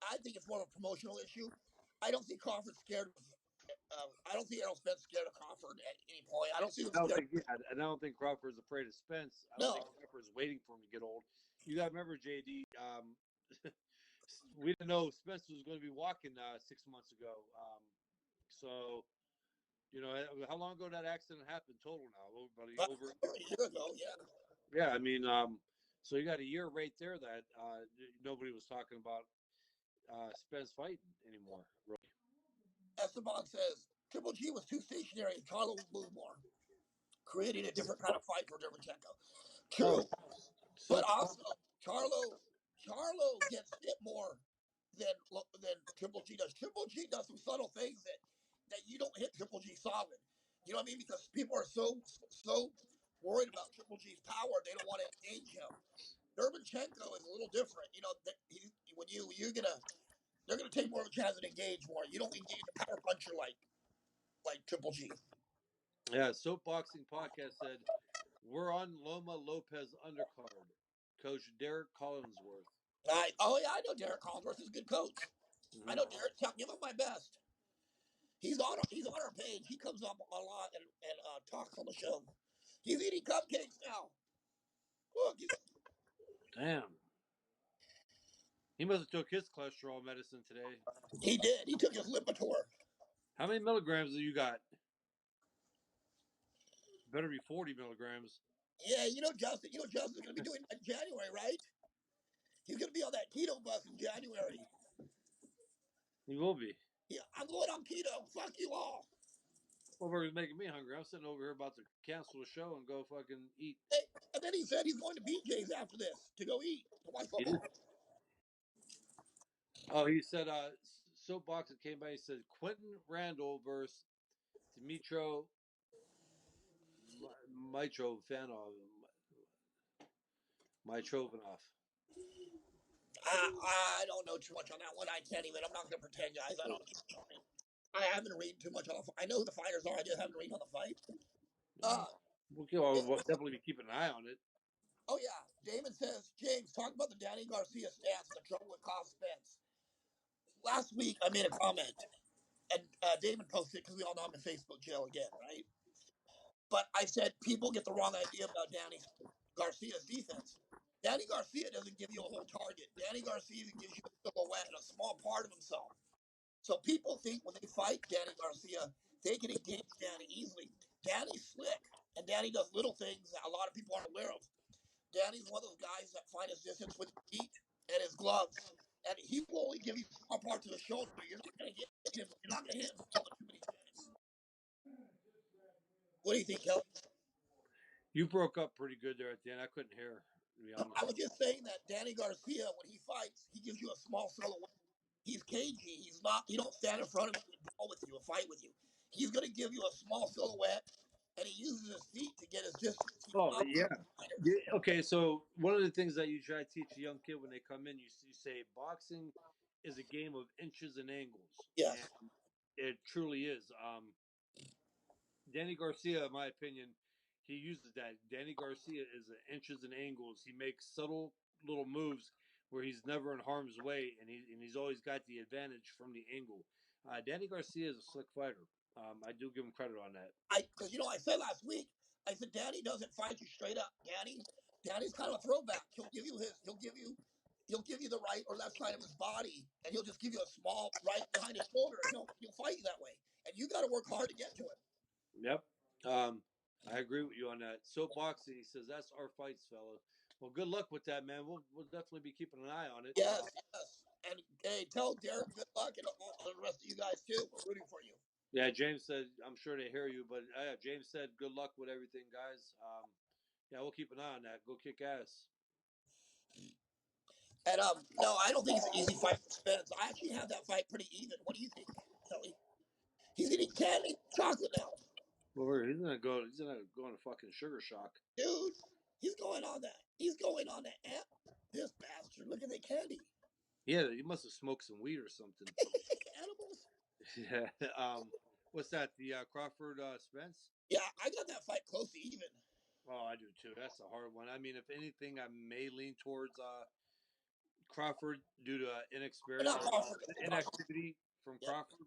Speaker 1: I think it's more of a promotional issue. I don't see Crawford scared of. I don't see Errol Spence scared of Crawford at any point. I don't see him scared.
Speaker 2: I don't think Crawford's afraid of Spence. I don't think
Speaker 1: No.
Speaker 2: Crawford's waiting for him to get old. You got to remember, JD. We didn't know Spence was going to be walking 6 months ago. So, you know, how long ago that accident happened total now? About over
Speaker 1: A year ago, yeah.
Speaker 2: Yeah, I mean, so you got a year right there that nobody was talking about Spence fighting anymore. Really.
Speaker 1: Esteban says Triple G was too stationary and Charlo would move more, creating a different kind of fight for Derevchenko. True, but also Charlo gets hit more than Triple G does. Triple G does some subtle things that you don't hit Triple G solid. You know what I mean? Because people are so worried about Triple G's power, they don't want to engage him. Derevchenko is a little different. You know, they're gonna take more of a chance and engage more. You don't engage a power puncher like Triple G.
Speaker 2: Yeah, Soapboxing Podcast said, we're on Loma Lopez undercard. Coach Derek Collinsworth.
Speaker 1: I know Derek Collinsworth is a good coach.
Speaker 2: Mm-hmm.
Speaker 1: I know Derek. Give him my best. He's on our page. He comes up a lot and talks on the show. He's eating cupcakes now. Look,
Speaker 2: Damn. He must have took his cholesterol medicine today.
Speaker 1: he did. He took his Lipitor.
Speaker 2: How many milligrams do you got? Better be 40 milligrams.
Speaker 1: Yeah, you know Justin's going to be doing that in January, right? He's going to be on that keto bus in January.
Speaker 2: He will be.
Speaker 1: Yeah, I'm going on keto. Fuck you all.
Speaker 2: Well, it's making me hungry. I'm sitting over here about to cancel the show and go fucking eat.
Speaker 1: Hey, and then he said he's going to BJ's after this to go eat to watch football.
Speaker 2: Oh, he said, Soapbox that came by, he said, Quentin Randall versus Dmitro Mitrovanov.
Speaker 1: I don't know too much on that one. I can't even. I'm not going to pretend, guys. I don't know too much on it. I haven't read too much on the fight. I know who the fighters are. I just haven't read on the fight.
Speaker 2: We'll definitely be keeping an eye on it.
Speaker 1: Oh, yeah. Damon says, James, talk about the Danny Garcia stance and the trouble with Kyle Spence. Last week, I made a comment, and Damon posted it because we all know I'm in Facebook jail again, right? But I said people get the wrong idea about Danny Garcia's defense. Danny Garcia doesn't give you a whole target. Danny Garcia gives you a silhouette, a small part of himself. So people think when they fight Danny Garcia, they can engage Danny easily. Danny's slick, and Danny does little things that a lot of people aren't aware of. Danny's one of those guys that find his distance with his feet and his gloves, and he will only give you small parts of the shoulder. You're not going to hit him. You're not going to hit him too many times. What do you think, Kelly?
Speaker 2: You broke up pretty good there at the end. I couldn't hear, to be honest.
Speaker 1: I was just saying that Danny Garcia, when he fights, he gives you a small silhouette. He's cagey. He's not. He don't stand in front of you and brawl with you and fight with you. He's going to give you a small silhouette, and he uses his feet to get his distance. He
Speaker 2: Oh
Speaker 1: blocks
Speaker 2: yeah.
Speaker 1: fighters.
Speaker 2: Okay, so one of the things that you try to teach a young kid when they come in, you say boxing is a game of inches and angles,
Speaker 1: Yes.
Speaker 2: and it truly is. Danny Garcia, in my opinion, he uses that. Danny Garcia is inches and angles. He makes subtle little moves where he's never in harm's way, and he's always got the advantage from the angle. Danny Garcia is a slick fighter. I do give him credit on that.
Speaker 1: Because I said last week, I said Danny doesn't fight you straight up. Danny's kind of a throwback. He'll give you the right or left side of his body, and he'll just give you a small right behind his shoulder, and he'll fight you that way. And you got to work hard to get to him.
Speaker 2: Yep. I agree with you on that. Soapboxing, he says, that's our fights, fella. Well, good luck with that, man. We'll definitely be keeping an eye on it.
Speaker 1: Yes, yes. And hey, tell Derek good luck, and all the rest of you guys too. We're rooting for you.
Speaker 2: Yeah, James said, I'm sure they hear you, but James said, good luck with everything, guys. Yeah, we'll keep an eye on that. Go kick ass.
Speaker 1: And no, I don't think it's an easy fight for Spence. I actually have that fight pretty even. What do you think, Kelly? He's eating candy, chocolate now.
Speaker 2: Well, he's gonna go. He's gonna go on a fucking sugar shock,
Speaker 1: dude. He's going on that. He's going on that amp. This bastard. Look at the candy.
Speaker 2: Yeah, he must have smoked some weed or something.
Speaker 1: Animals.
Speaker 2: Yeah. What's that? The Crawford Spence?
Speaker 1: Yeah, I got that fight close to even.
Speaker 2: Oh, I do too. That's a hard one. I mean, if anything, I may lean towards Crawford due to inexperience,
Speaker 1: Not Crawford.
Speaker 2: inactivity from Crawford.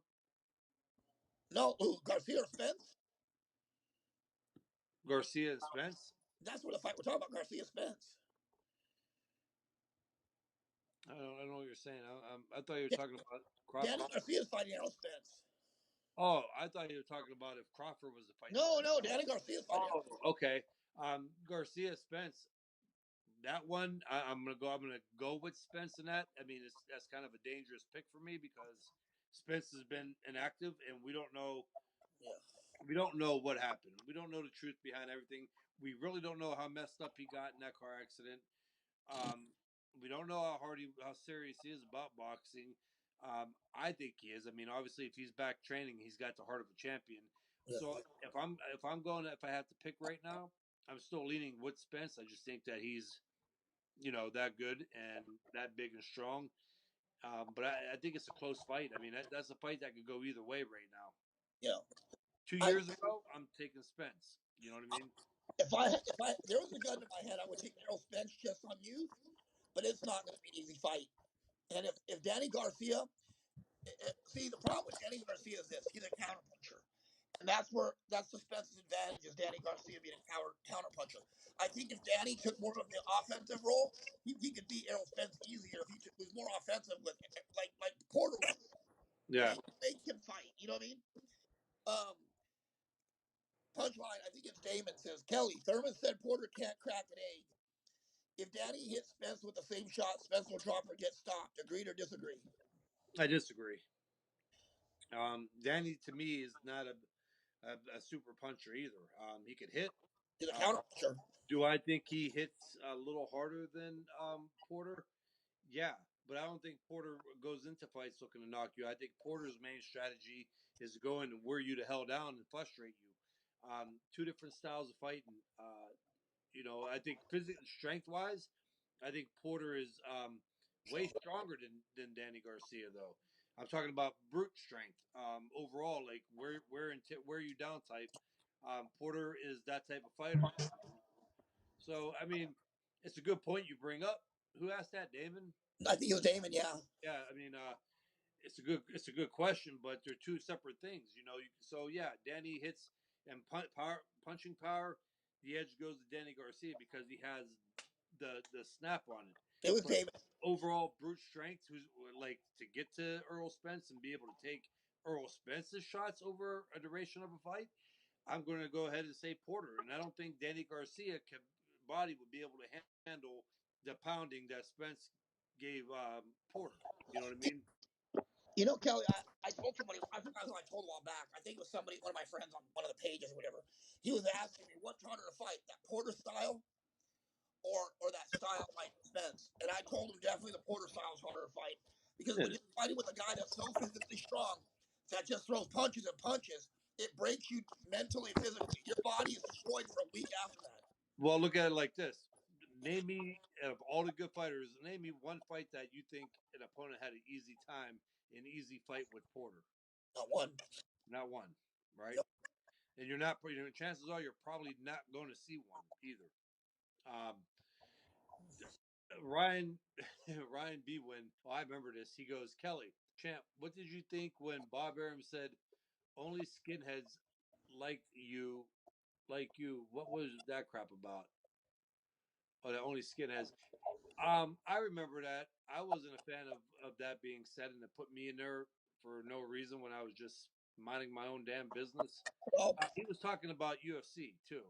Speaker 1: No, Garcia or Spence?
Speaker 2: Garcia and Spence.
Speaker 1: That's what the fight we're talking about. Garcia Spence.
Speaker 2: I don't know what you're saying. I thought you were talking about Crawford.
Speaker 1: Danny Garcia's fighting Errol Spence.
Speaker 2: Oh, I thought you were talking about if Crawford was the fight.
Speaker 1: No, Danny Garcia's fighting.
Speaker 2: Oh, okay. Garcia Spence. That one, I'm gonna go with Spence in that. I mean, that's kind of a dangerous pick for me because Spence has been inactive, and we don't know.
Speaker 1: Yeah.
Speaker 2: We don't know what happened. We don't know the truth behind everything. We really don't know how messed up he got in that car accident. We don't know how serious he is about boxing. I think he is. I mean, obviously, if he's back training, he's got the heart of a champion.
Speaker 1: Yeah.
Speaker 2: So if I have to pick right now, I'm still leaning with Spence. I just think that he's that good and that big and strong. But I think it's a close fight. I mean, that's a fight that could go either way right now.
Speaker 1: Yeah.
Speaker 2: 2 years ago, I'm taking Spence. You know what I mean?
Speaker 1: If there was a gun in my head, I would take Errol Spence just on youth, but it's not going to be an easy fight. And if Danny Garcia, see, the problem with Danny Garcia is this: he's a counterpuncher. And that's the Spence's advantage is Danny Garcia being a counterpuncher. I think if Danny took more of the offensive role, he could beat Errol Spence easier if he was more offensive with like Porter was.
Speaker 2: Yeah.
Speaker 1: They can fight. You know what I mean? Punchline. I think it's Damon says Kelly Thurman said Porter can't crack an egg. If Danny hits Spence with the same shot, Spence will drop or get stopped. Agreed or disagree?
Speaker 2: I disagree. Danny to me is not a super puncher either. He could hit.
Speaker 1: He's a counterpuncher.
Speaker 2: Do I think he hits a little harder than Porter? Yeah, but I don't think Porter goes into fights looking to knock you. I think Porter's main strategy is to go in and wear you the hell down and frustrate you. Two different styles of fighting. I think physical strength wise, I think Porter is way stronger than Danny Garcia though. I'm talking about brute strength. Overall, like wear you down type. Porter is that type of fighter. So I mean, it's a good point you bring up. Who asked that, Damon?
Speaker 1: I think it was Damon. Yeah.
Speaker 2: Yeah, I mean, it's a good question, but they're two separate things. So yeah, Danny hits and punching power. The edge goes to Danny Garcia because he has the snap on it.
Speaker 1: It was
Speaker 2: But
Speaker 1: David.
Speaker 2: overall brute strength, who's like to get to Earl Spence and be able to take Earl Spence's shots over a duration of a fight, I'm going to go ahead and say Porter. And I don't think Danny Garcia body would be able to handle the pounding that Spence gave Porter. You know what I mean?
Speaker 1: You know, Kelly, I spoke to somebody. I forgot who I told a while back. I think it was somebody, one of my friends on one of the pages or whatever. He was asking me what's harder to fight, that Porter style or that style like Spence. And I told him definitely the Porter style is harder to fight because when
Speaker 2: Yeah.
Speaker 1: you're fighting with a guy that's so physically strong that just throws punches and punches, it breaks you mentally, physically. Your body is destroyed for a week after that.
Speaker 2: Well, look at it like this. Name me, of all the good fighters, name me one fight that you think an opponent had an easy time, an easy fight with Porter.
Speaker 1: Not one.
Speaker 2: Not one, right?
Speaker 1: Yep.
Speaker 2: And you're not. Chances are you're probably not going to see one either. Um, Ryan Ryan Bwin. Oh, I remember this. He goes, Kelly, champ, what did you think when Bob Arum said only skinheads like you? What was that crap about? Oh, that only skinheads. I remember that. I wasn't a fan of that being said, and to put me in there for no reason when I was just minding my own damn business.
Speaker 1: Well,
Speaker 2: He was talking about UFC too.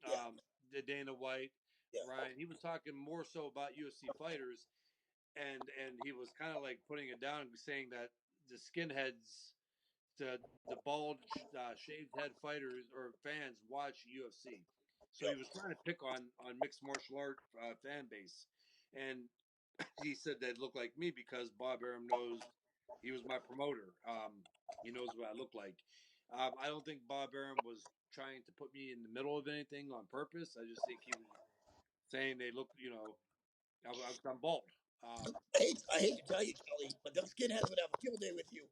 Speaker 1: yeah,
Speaker 2: The Dana White,
Speaker 1: yeah.
Speaker 2: Ryan. He was talking more so about UFC fighters, and he was kind of like putting it down, saying that the skinheads, the bald, shaved head fighters or fans watch UFC. So he
Speaker 1: Yep.
Speaker 2: was trying to pick on mixed martial art fan base, and he said they look like me because Bob Arum knows he was my promoter. He knows what I look like. I don't think Bob Arum was trying to put me in the middle of anything on purpose. I just think he was saying they look, I'm bald.
Speaker 1: I hate to tell you, Kelly, but them skinheads would have a field day with you.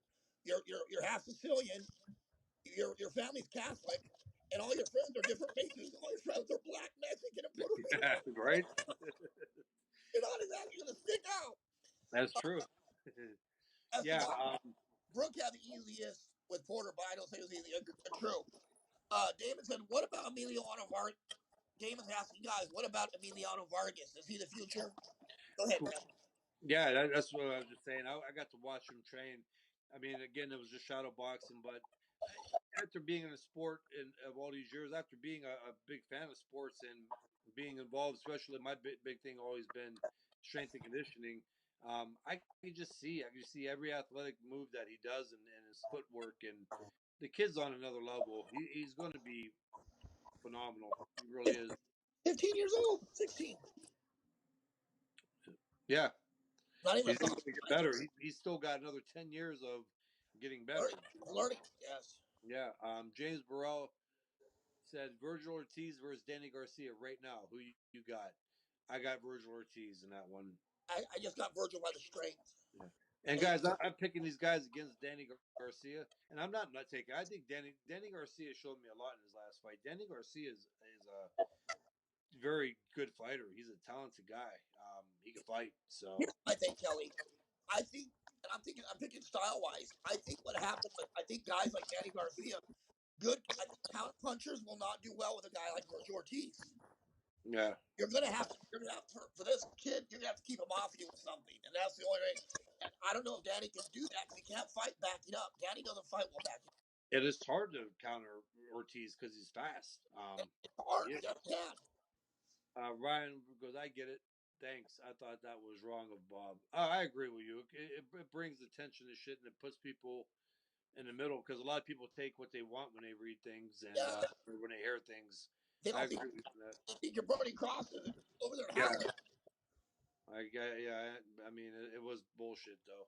Speaker 1: You're half Sicilian. Your family's Catholic, and all your friends are different races. All your friends are black, Mexican, and Puerto Rican.
Speaker 2: Right?
Speaker 1: You're not exactly gonna stick out.
Speaker 2: That's true. Yeah.
Speaker 1: Esteban Brooke had the easiest with Porter, but I don't think it was easy. True. Damon said, "What about Emiliano Vargas?" Damon's asking guys, "What about Emiliano Vargas? Is he the future?" Go ahead, man.
Speaker 2: Yeah, that's what I was just saying. I got to watch him train. I mean, again, it was just shadow boxing, but after being in a sport of all these years, after being a big fan of sports and being involved, especially my big thing always been strength and conditioning. I can just see every athletic move that he does and his footwork, and the kid's on another level. He's going to be phenomenal. He really is.
Speaker 1: 15 years old, 16.
Speaker 2: Yeah,
Speaker 1: Not even a
Speaker 2: he's going
Speaker 1: sophomore.
Speaker 2: to get better. He's still got another 10 years of getting better.
Speaker 1: Learning. Yes.
Speaker 2: Yeah. James Burrell said Virgil Ortiz versus Danny Garcia right now. Who you got? I got Virgil Ortiz in that one.
Speaker 1: I just got Virgil by the strength.
Speaker 2: Yeah. And guys, I'm picking these guys against Danny Garcia, and I'm not taking. I think Danny Garcia showed me a lot in his last fight. Danny Garcia is a very good fighter. He's a talented guy. He can fight. So
Speaker 1: Here's what I think, Kelly. I think, and I'm picking style wise. I think what happened with, I think guys like Danny Garcia, I think counter punchers will not do well with a guy like Virgil Ortiz.
Speaker 2: yeah,
Speaker 1: You're gonna have to, for this kid, you're gonna have to keep him off you with something, and that's the only way. And I don't know if Danny can do that because he can't fight backing up. Danny doesn't fight well backing up.
Speaker 2: it is hard to counter Ortiz because he's fast.
Speaker 1: It's hard.
Speaker 2: Yeah.
Speaker 1: He just can't.
Speaker 2: Ryan goes, I get it. Thanks. I thought that was wrong of Bob. I agree with you. It brings attention to shit and it puts people in the middle because a lot of people take what they want when they read things and
Speaker 1: Yeah,
Speaker 2: or when they hear things.
Speaker 1: they
Speaker 2: I
Speaker 1: don't think
Speaker 2: agree with that.
Speaker 1: they think you're burning crosses over there
Speaker 2: Yeah,
Speaker 1: howling.
Speaker 2: I mean, it was bullshit though.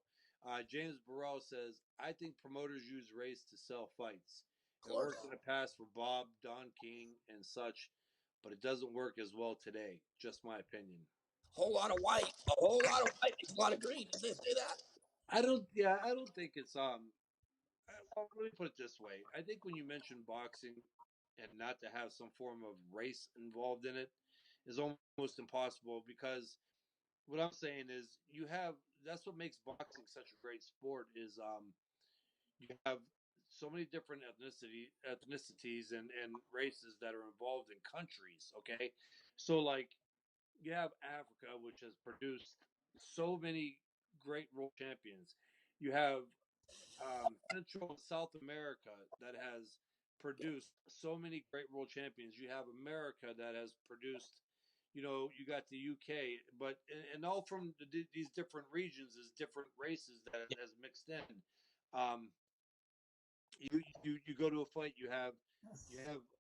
Speaker 2: James Burrell says, I think promoters use race to sell fights.
Speaker 1: Of
Speaker 2: It
Speaker 1: course,
Speaker 2: worked in the past for Bob, Don King, and such, but it doesn't work as well today. Just my opinion.
Speaker 1: a whole lot of white makes a lot of green. Did they say that?
Speaker 2: I don't think it's well, let me put it this way. I think when you mention boxing and not to have some form of race involved in it is almost impossible because what I'm saying is that's what makes boxing such a great sport is you have so many different ethnicities and races that are involved in countries, okay? So like you have Africa, which has produced so many great world champions. You have Central and South America that has produced so many great world champions. You have America that has produced, you got the UK, but and all from these different regions is different races that has mixed in. Um, you go to a fight, you have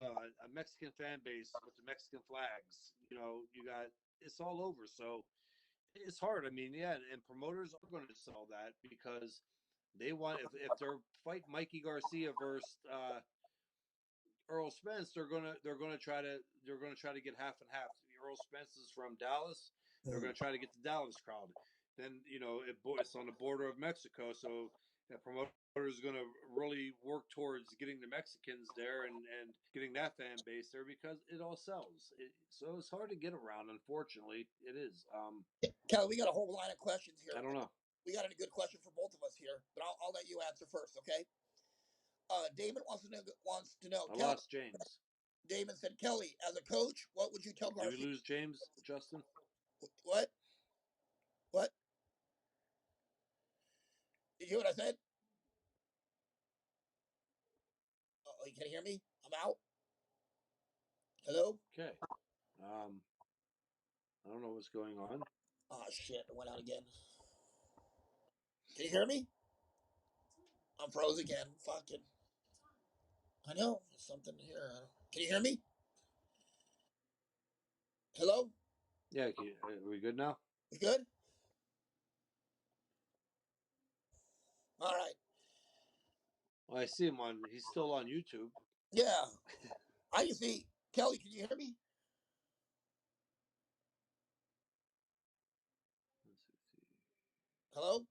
Speaker 2: a Mexican fan base with the Mexican flags. You got it's all over. So it's hard. I mean, yeah, and promoters are going to sell that because they want if they're fight Mikey Garcia versus Earl Spence, they're gonna try to get half and half. Earl Spence is from Dallas. They're gonna try to get the Dallas crowd. Then it's on the border of Mexico, so the promoter is gonna really work towards getting the Mexicans there and getting that fan base there because it all sells. So it's hard to get around. Unfortunately, it is.
Speaker 1: Kelly, we got a whole line of questions here.
Speaker 2: I don't know.
Speaker 1: We got a good question for both of us here, but I'll let you answer first, okay? Damon wants to know.
Speaker 2: I
Speaker 1: Kelly,
Speaker 2: lost James.
Speaker 1: Damon said, Kelly, as a coach, what would you tell
Speaker 2: Did
Speaker 1: Garcia?
Speaker 2: we lose James, Justin?
Speaker 1: What? What? Did you hear what I said? Oh, you can hear me? I'm out. Hello?
Speaker 2: Okay. I don't know what's going on.
Speaker 1: Oh, shit. It went out again. Can you hear me? I'm froze again. Fucking. I know. There's something here. Can you hear me? Hello?
Speaker 2: Yeah, are we good now?
Speaker 1: We good? All right.
Speaker 2: Well, I see him he's still on YouTube.
Speaker 1: Yeah. I can see. Kelly, can you hear me? Hello?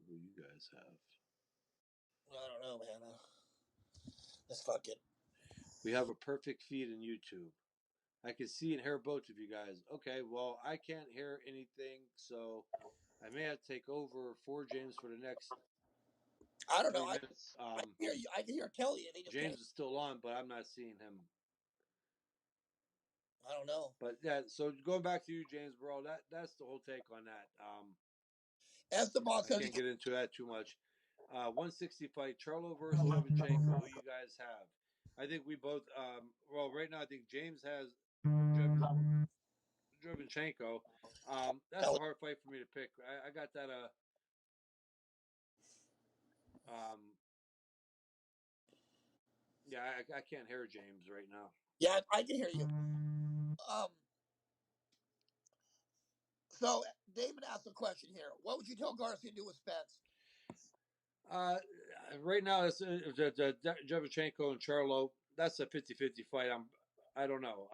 Speaker 2: Who you guys have?
Speaker 1: I don't know, man. Let's fuck it.
Speaker 2: We have a perfect feed in YouTube. I can see and hear both of you guys. Okay, well, I can't hear anything, so I may have to take over for James for the next
Speaker 1: I don't know.
Speaker 2: 3 minutes.
Speaker 1: I can hear you. I can hear Kelly, and he just
Speaker 2: James is still on, but I'm not seeing him.
Speaker 1: I don't know.
Speaker 2: But yeah, so going back to you, James, bro, that's the whole take on that.
Speaker 1: Esteban
Speaker 2: I
Speaker 1: says
Speaker 2: can't get into that too much. 160 fight, Charlo versus Shevchenko. Who you guys have? I think we both. Well, right now I think James has Shevchenko. That's a hard fight for me to pick. I got that. Yeah, I can't hear James right now.
Speaker 1: Yeah, I can hear you. So David asked a question here. What would you tell Garcia to do with Spence?
Speaker 2: Right now it's Shevchenko and Charlo. That's a 50-50 fight. I don't know.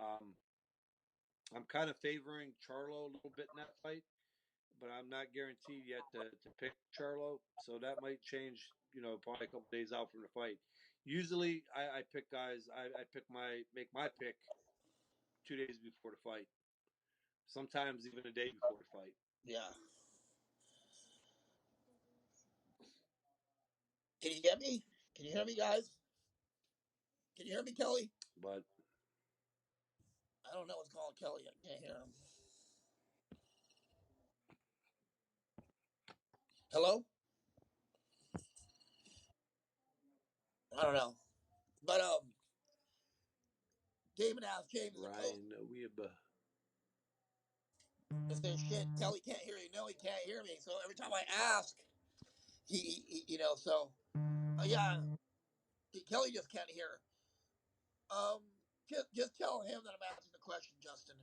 Speaker 2: I'm kind of favoring Charlo a little bit in that fight, but I'm not guaranteed yet to pick Charlo. So that might change, probably a couple days out from the fight. Usually I pick guys, I make my pick 2 days before the fight. Sometimes even a day before the fight.
Speaker 1: Yeah. Can you get me? Can you hear me, guys? Can you hear me, Kelly?
Speaker 2: But
Speaker 1: I don't know what's going on, Kelly. I can't hear him. Hello? I don't know. But David asked James
Speaker 2: Ryan Weeba.
Speaker 1: I said, shit, Kelly can't hear you. No, he can't hear me. So every time I ask, he so yeah, Kelly just can't hear. Just tell him that I'm asking the question, Justin.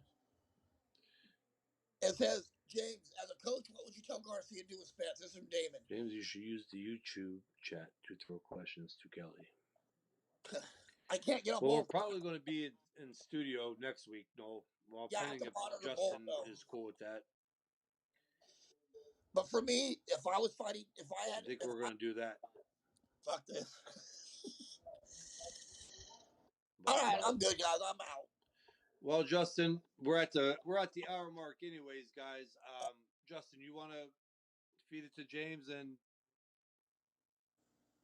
Speaker 1: It says, James, as a coach, what would you tell Garcia to do with Spence? This is from Damon.
Speaker 2: James, you should use the YouTube chat to throw questions to Kelly.
Speaker 1: I can't get on
Speaker 2: Well,
Speaker 1: both.
Speaker 2: we're probably going to be in studio next week, Noel. Well, pending if Justin is cool with that.
Speaker 1: But for me, if I was fighting, if I had,
Speaker 2: I think we're going to do that.
Speaker 1: Fuck this. All right, I'm good, guys. I'm out.
Speaker 2: Well, Justin, we're at the hour mark, anyways, guys. Justin, you want to feed it to James and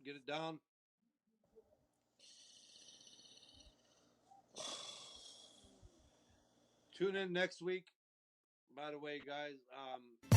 Speaker 2: get it down? Tune in next week. By the way, guys,